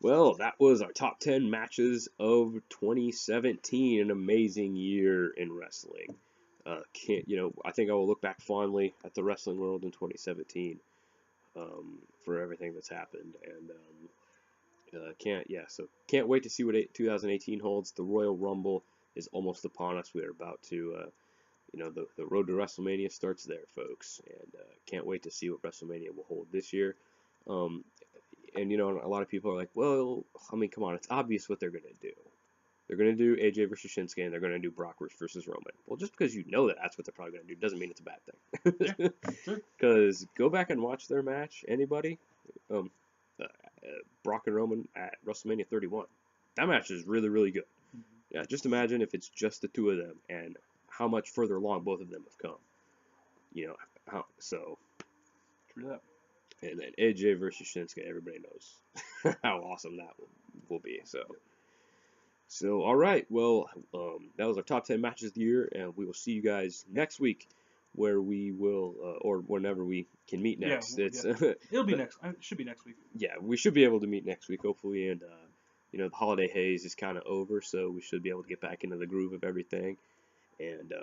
Well, that was our top 10 matches of 2017, an amazing year in wrestling. I think I will look back fondly at the wrestling world in 2017 for everything that's happened, and can't wait to see what 2018 holds. The Royal Rumble is almost upon us. We are about to, the road to WrestleMania starts there, folks, and can't wait to see what WrestleMania will hold this year. And you know, a lot of people are like, well, I mean, come on, it's obvious what they're gonna do. They're gonna do AJ versus Shinsuke, and they're gonna do Brock versus Roman. Well, just because you know that that's what they're probably gonna do doesn't mean it's a bad thing. Yeah, true. Because go back and watch their match. Anybody, um, Brock and Roman at WrestleMania 31. That match is really, really good. Yeah, just imagine if it's just the two of them and how much further along both of them have come. You know, so. True that. And then AJ versus Shinsuke, everybody knows how awesome that will be. So all right, well, that was our top 10 matches of the year, and we will see you guys next week, where we will, or whenever we can meet next. Yeah, it'll be next. It should be next week. Yeah, we should be able to meet next week, hopefully, and you know, the holiday haze is kind of over, so we should be able to get back into the groove of everything. And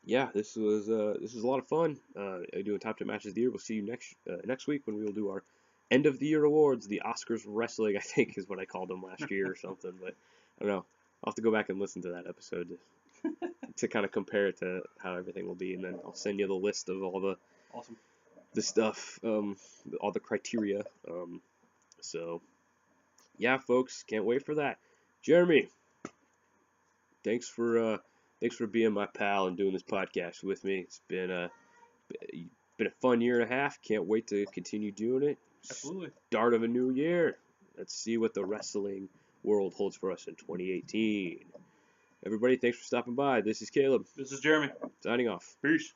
yeah, this was a lot of fun doing top 10 matches of the year. We'll see you next week when we will do our end of the year awards, the Oscars wrestling, I think is what I called them last year or something. But I don't know. I'll have to go back and listen to that episode to kind of compare it to how everything will be, and then I'll send you the list of all the stuff, all the criteria. So yeah, folks, can't wait for that. Jeremy, thanks for being my pal and doing this podcast with me. It's been a fun year and a half. Can't wait to continue doing it. Absolutely. Start of a new year. Let's see what the wrestling world holds for us in 2018. Everybody, thanks for stopping by. This is Caleb. This is Jeremy. Signing off. Peace.